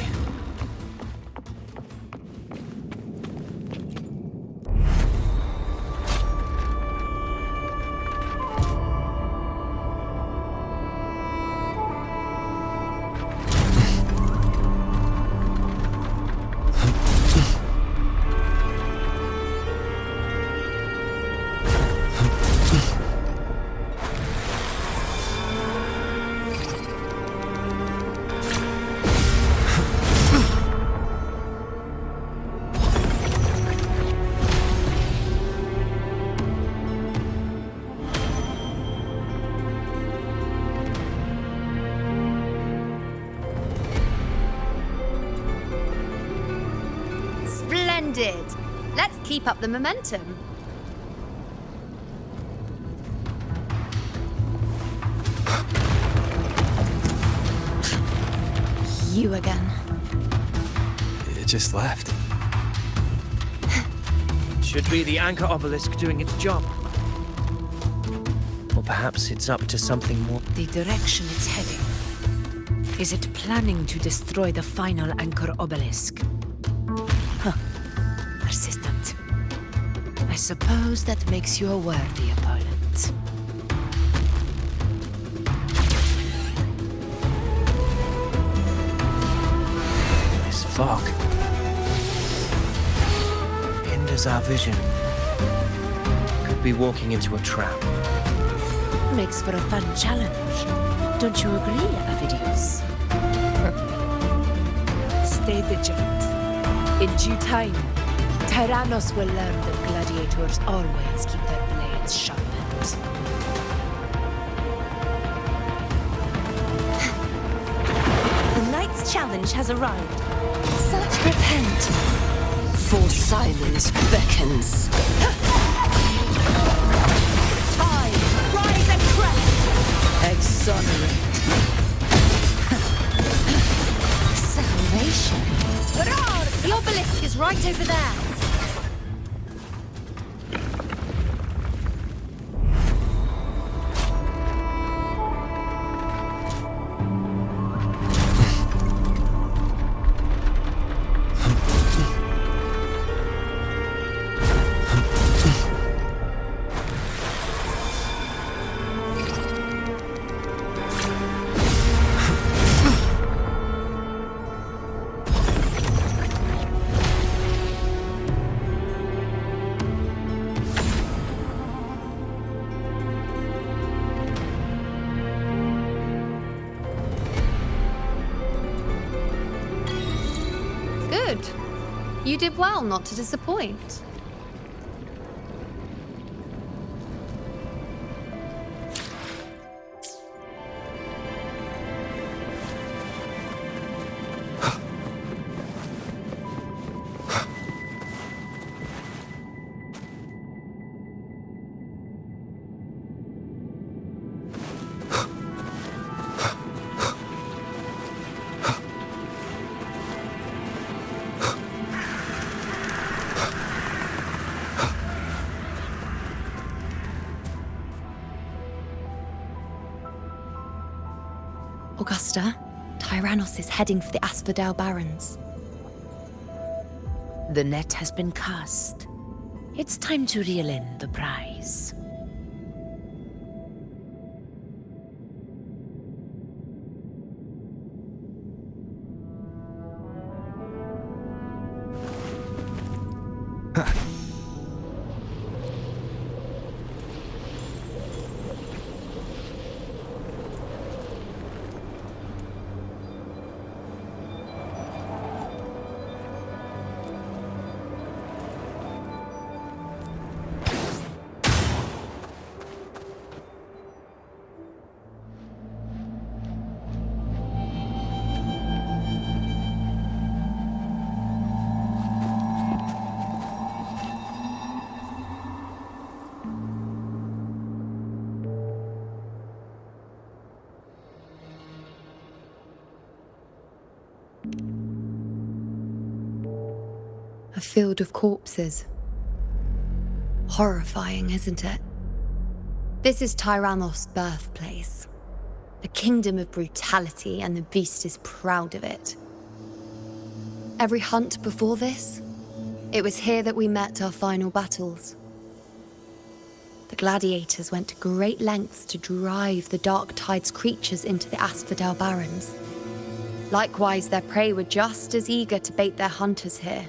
Splendid! Let's keep up the momentum. You again. It just left. Should be the anchor obelisk doing its job. Or perhaps it's up to something more. The direction it's heading. Is it planning to destroy the final anchor obelisk? Huh. Persistent. I suppose that makes you a worthy opponent. This fog hinders our vision. Could be walking into a trap. Makes for a fun challenge. Don't you agree, Avidius? Stay vigilant. In due time, Tyrannos will learn that gladiators always keep their blades sharpened. The knight's challenge has arrived. Such repent. For silence beckons. Time, rise and crest. Exonerate. Salvation. The obelisk is right over there. Good. You did well not to disappoint. Augusta, Tyrannos is heading for the Asphodel Barrens. The net has been cast. It's time to reel in the prize. A field of corpses. Horrifying, isn't it? This is Tyrannos' birthplace. A kingdom of brutality, and the beast is proud of it. Every hunt before this, it was here that we met our final battles. The gladiators went to great lengths to drive the Dark Tide's creatures into the Asphodel Barrens. Likewise, their prey were just as eager to bait their hunters here.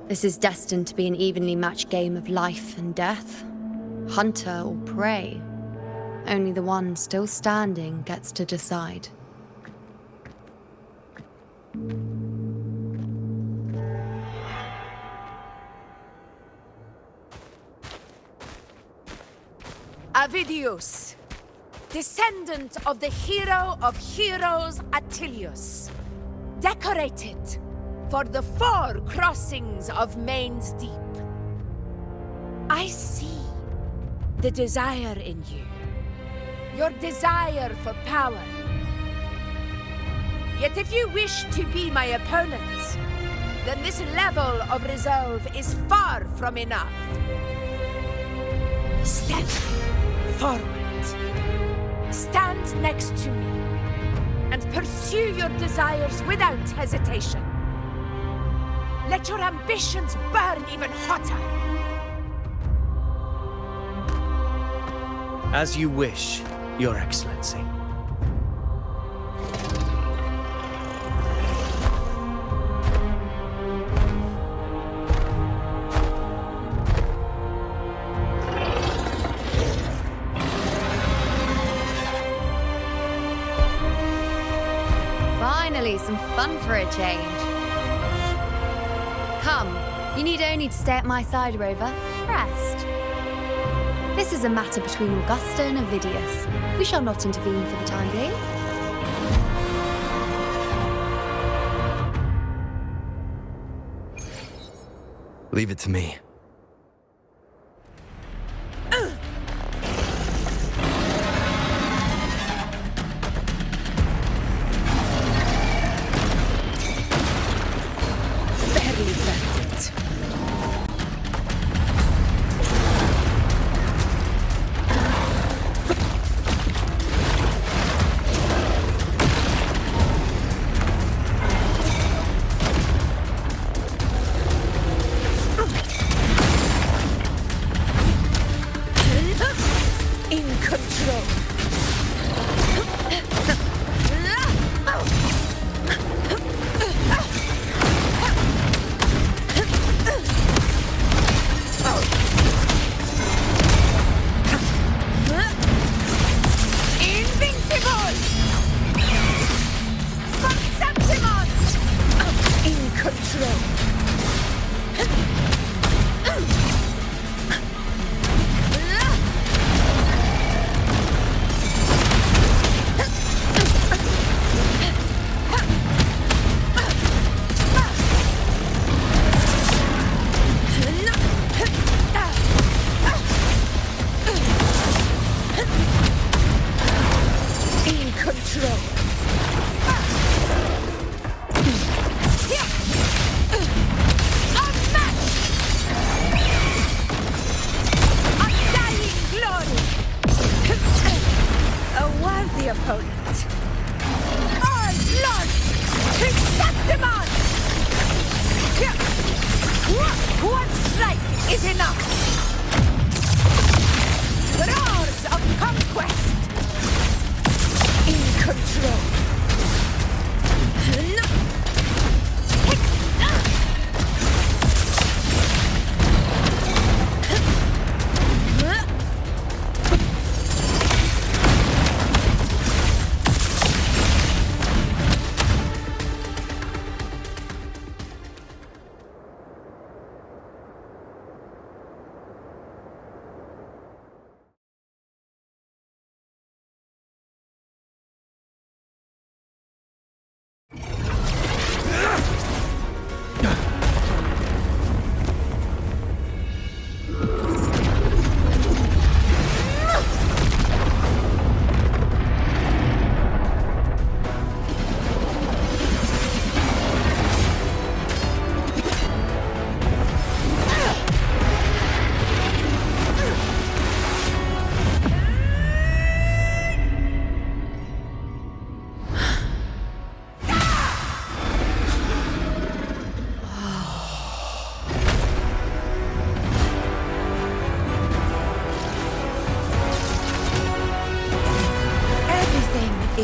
This is destined to be an evenly matched game of life and death. Hunter or prey. Only the one still standing gets to decide. Avidius, descendant of the hero of heroes Attilius, decorated for the 4 crossings of Main's Deep. I see the desire in you, your desire for power. Yet if you wish to be my opponent, then this level of resolve is far from enough. Step forward, stand next to me, and pursue your desires without hesitation. Let your ambitions burn even hotter. As you wish, Your Excellency. Finally, some fun for a change. Come, you need only to stay at my side, Rover. Rest. This is a matter between Augusta and Avidius. We shall not intervene for the time being. Leave it to me.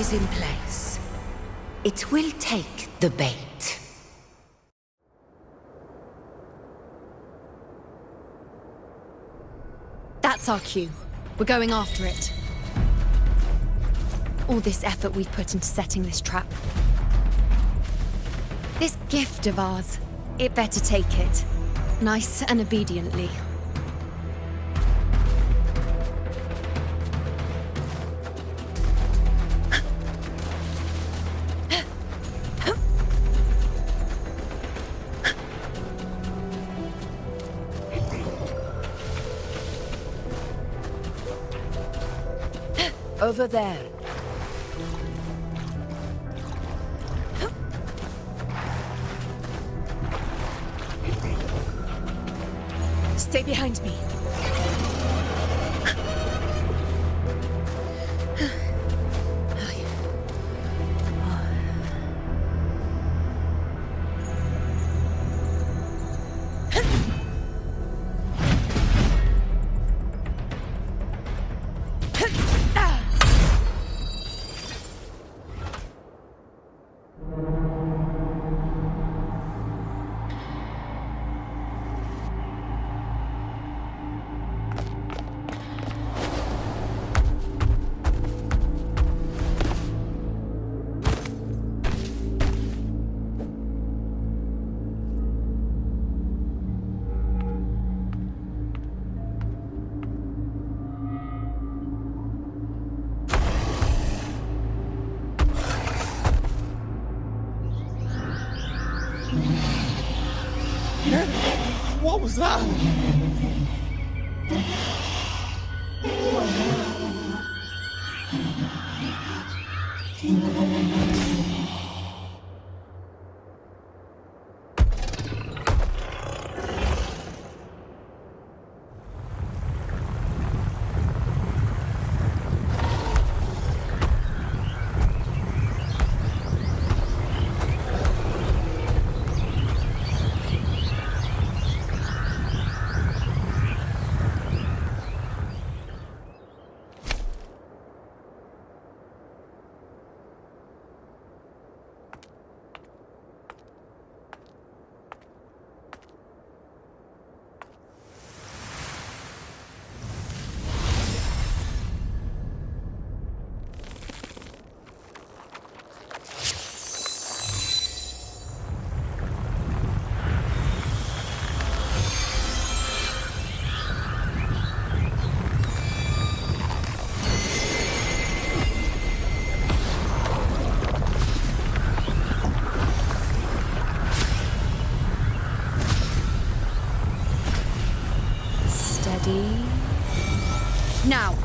is in place. It will take the bait. That's our cue. We're going after it. All this effort we've put into setting this trap. This gift of ours, it better take it. Nice and obediently. Over there. Stay behind me. What was that? Now!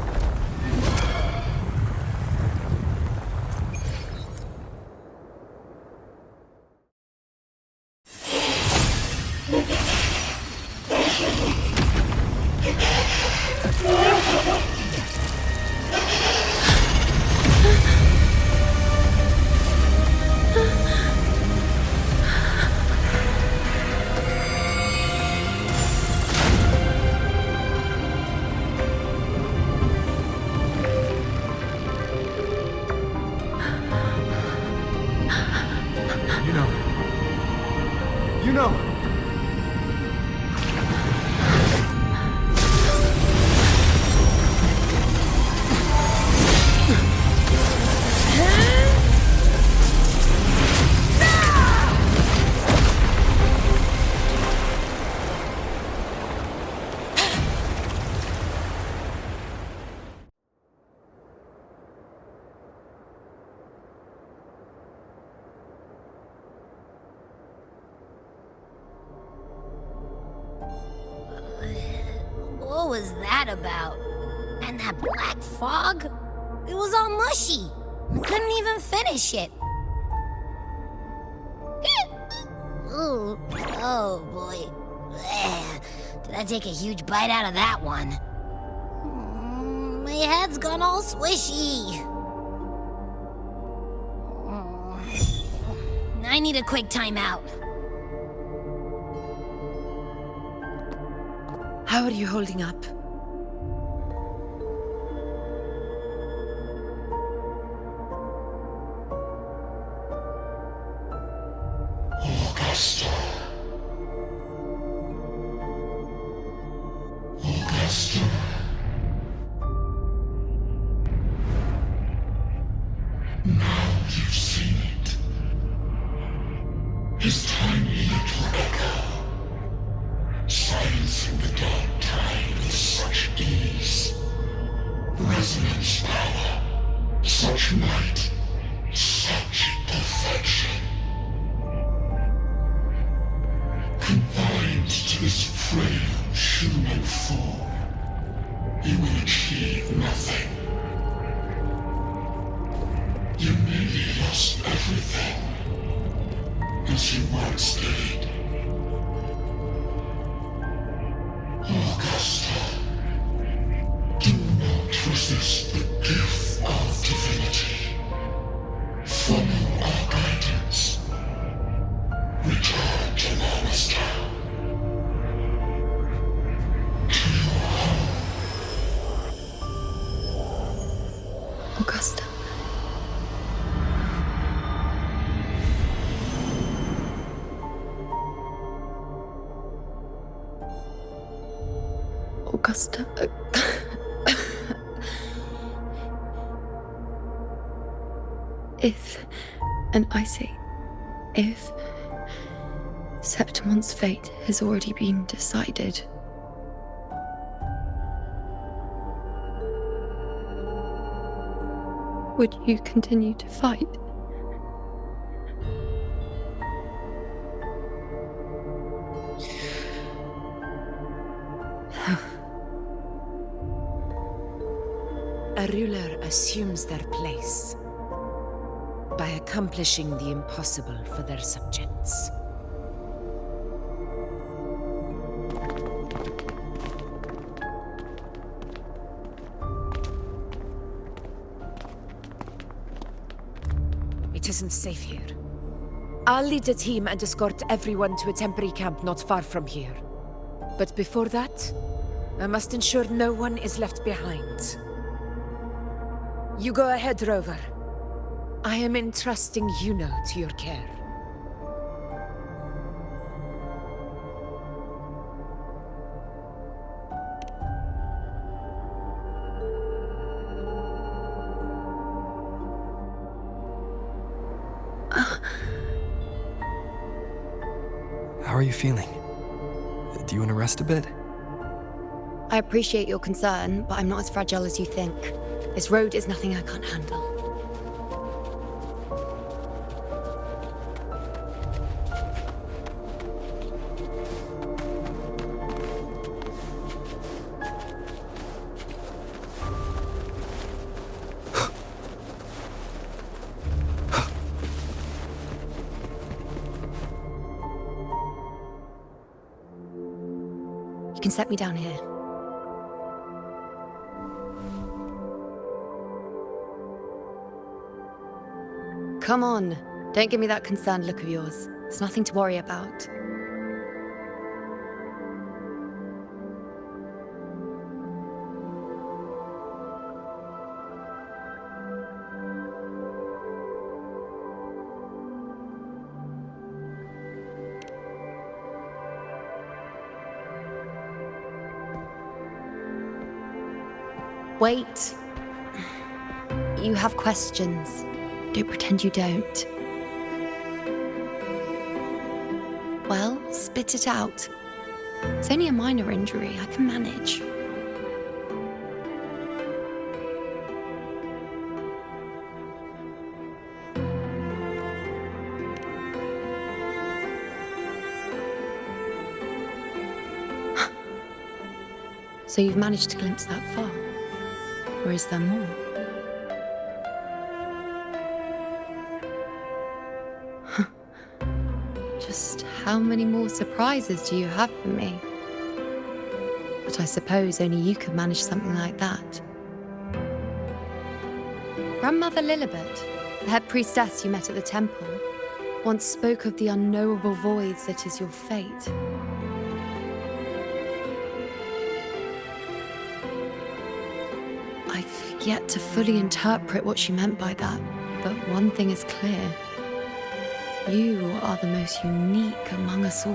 You know. What was that about? And that black fog? It was all mushy. I couldn't even finish it. Ooh, oh boy. Did I take a huge bite out of that one? My head's gone all swishy. I need a quick timeout. How are you holding up? passing the dark tide with such ease. Resonance power, such might, such perfection. Confined to this frail human form, you will achieve nothing. You nearly lost everything, as you once did. Augusta, do not resist the gift of divinity. Follow our guidance. Return to Lannister. To your home. Augusta. Augusta. If, and I say, if Septimon's fate has already been decided, would you continue to fight? A ruler assumes their place by accomplishing the impossible for their subjects. It isn't safe here. I'll lead a team and escort everyone to a temporary camp not far from here. But before that, I must ensure no one is left behind. You go ahead, Rover. I am entrusting Yuno to your care. How are you feeling? Do you want to rest a bit? I appreciate your concern, but I'm not as fragile as you think. This road is nothing I can't handle. You can set me down here. Come on, don't give me that concerned look of yours. There's nothing to worry about. Wait. You have questions. Don't pretend you don't. Well, spit it out. It's only a minor injury. I can manage. So you've managed to glimpse that far? Or is there more? Just how many more surprises do you have for me? But I suppose only you could manage something like that. Grandmother Lilibet, the head priestess you met at the temple, once spoke of the unknowable voids that is your fate. I've yet to fully interpret what she meant by that, but one thing is clear. You are the most unique among us all.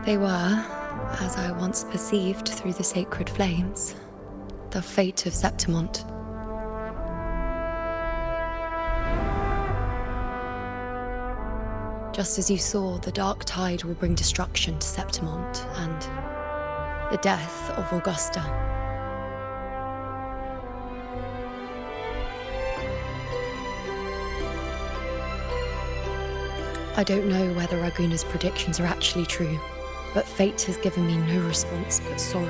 They were, as I once perceived through the sacred flames, the fate of Septimont. Just as you saw, the dark tide will bring destruction to Septimont and the death of Augusta. I don't know whether Raguna's predictions are actually true, but fate has given me no response but sorrow.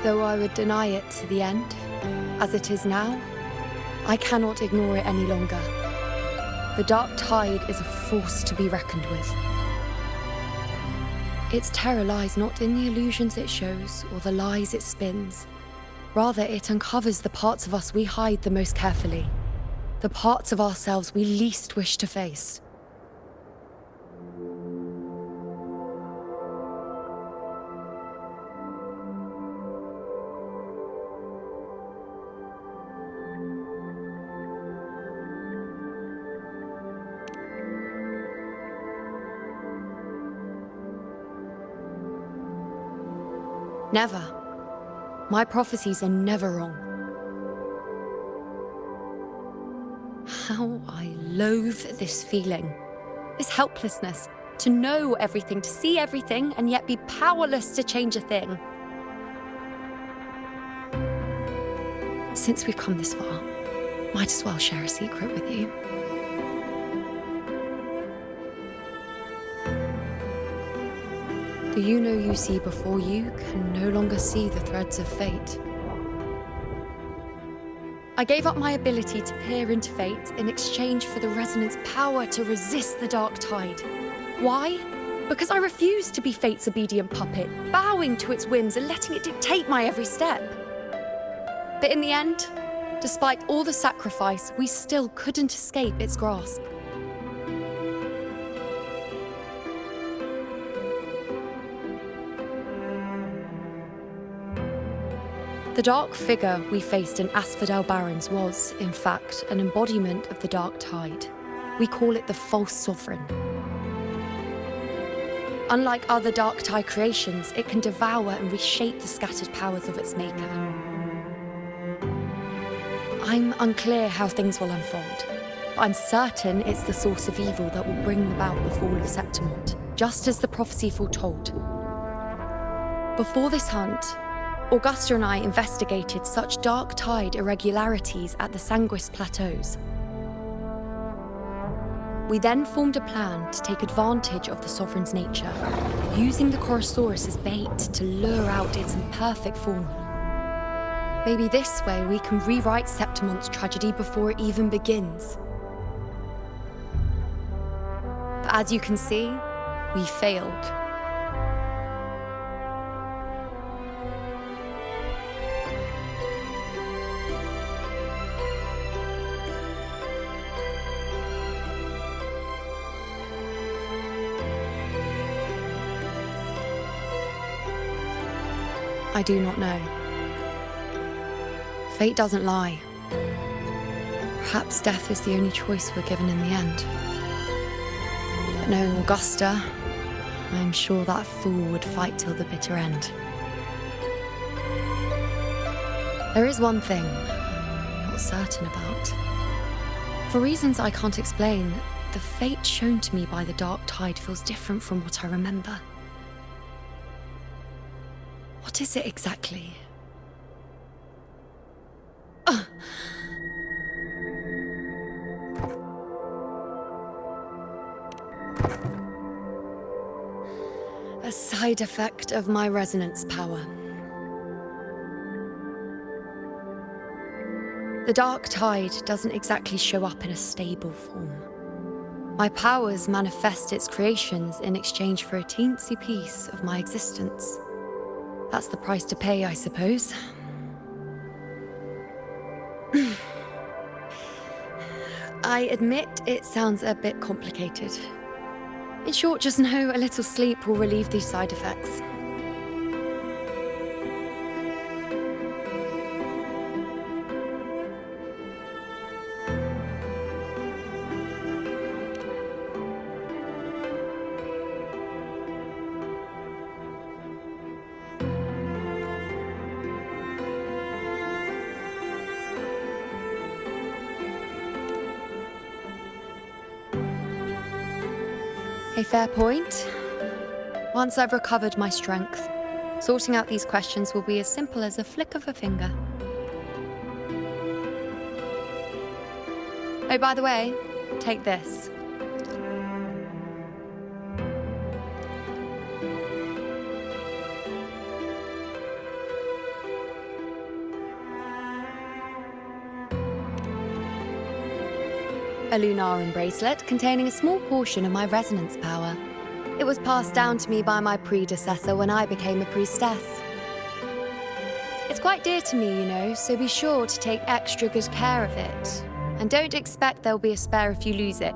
Though I would deny it to the end, as it is now, I cannot ignore it any longer. The dark tide is a force to be reckoned with. Its terror lies not in the illusions it shows or the lies it spins. Rather, it uncovers the parts of us we hide the most carefully, the parts of ourselves we least wish to face. Never. My prophecies are never wrong. How I loathe this feeling, this helplessness, to know everything, to see everything, and yet be powerless to change a thing. Since we've come this far, might as well share a secret with you. The you see before you can no longer see the threads of fate. I gave up my ability to peer into fate in exchange for the resonance power to resist the dark tide. Why? Because I refused to be fate's obedient puppet, bowing to its whims and letting it dictate my every step. But in the end, despite all the sacrifice, we still couldn't escape its grasp. The dark figure we faced in Asphodel Barrens was, in fact, an embodiment of the dark tide. We call it the false sovereign. Unlike other dark tide creations, it can devour and reshape the scattered powers of its maker. I'm unclear how things will unfold, but I'm certain it's the source of evil that will bring about the fall of Septimont, just as the prophecy foretold. Before this hunt, Augusta and I investigated such dark tide irregularities at the Sanguis Plateaus. We then formed a plan to take advantage of the Sovereign's nature, using the Chorosaurus as bait to lure out its imperfect form. Maybe this way we can rewrite Septimont's tragedy before it even begins. But as you can see, we failed. I do not know. Fate doesn't lie. Perhaps death is the only choice we're given in the end. But no, Augusta, I'm sure that fool would fight till the bitter end. There is one thing I'm not certain about. For reasons I can't explain, the fate shown to me by the dark tide feels different from what I remember. What is it exactly? A side effect of my resonance power. The dark tide doesn't exactly show up in a stable form. My powers manifest its creations in exchange for a teensy piece of my existence. That's the price to pay, I suppose. I admit it sounds a bit complicated. In short, just know a little sleep will relieve these side effects. A fair point. Once I've recovered my strength, sorting out these questions will be as simple as a flick of a finger. Oh, by the way, take this. A Lunaran bracelet containing a small portion of my resonance power. It was passed down to me by my predecessor when I became a priestess. It's quite dear to me, you know, so be sure to take extra good care of it. And don't expect there'll be a spare if you lose it.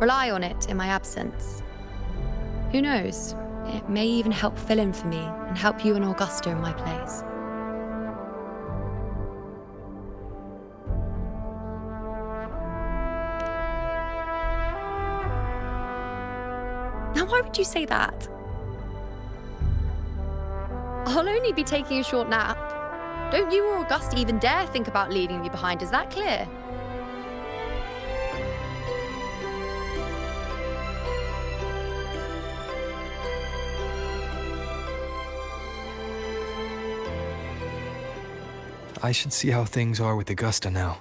Rely on it in my absence. Who knows? It may even help fill in for me and help you and Augusta in my place. Now, why would you say that? I'll only be taking a short nap. Don't you or Augusta even dare think about leaving me behind, is that clear? I should see how things are with Augusta now.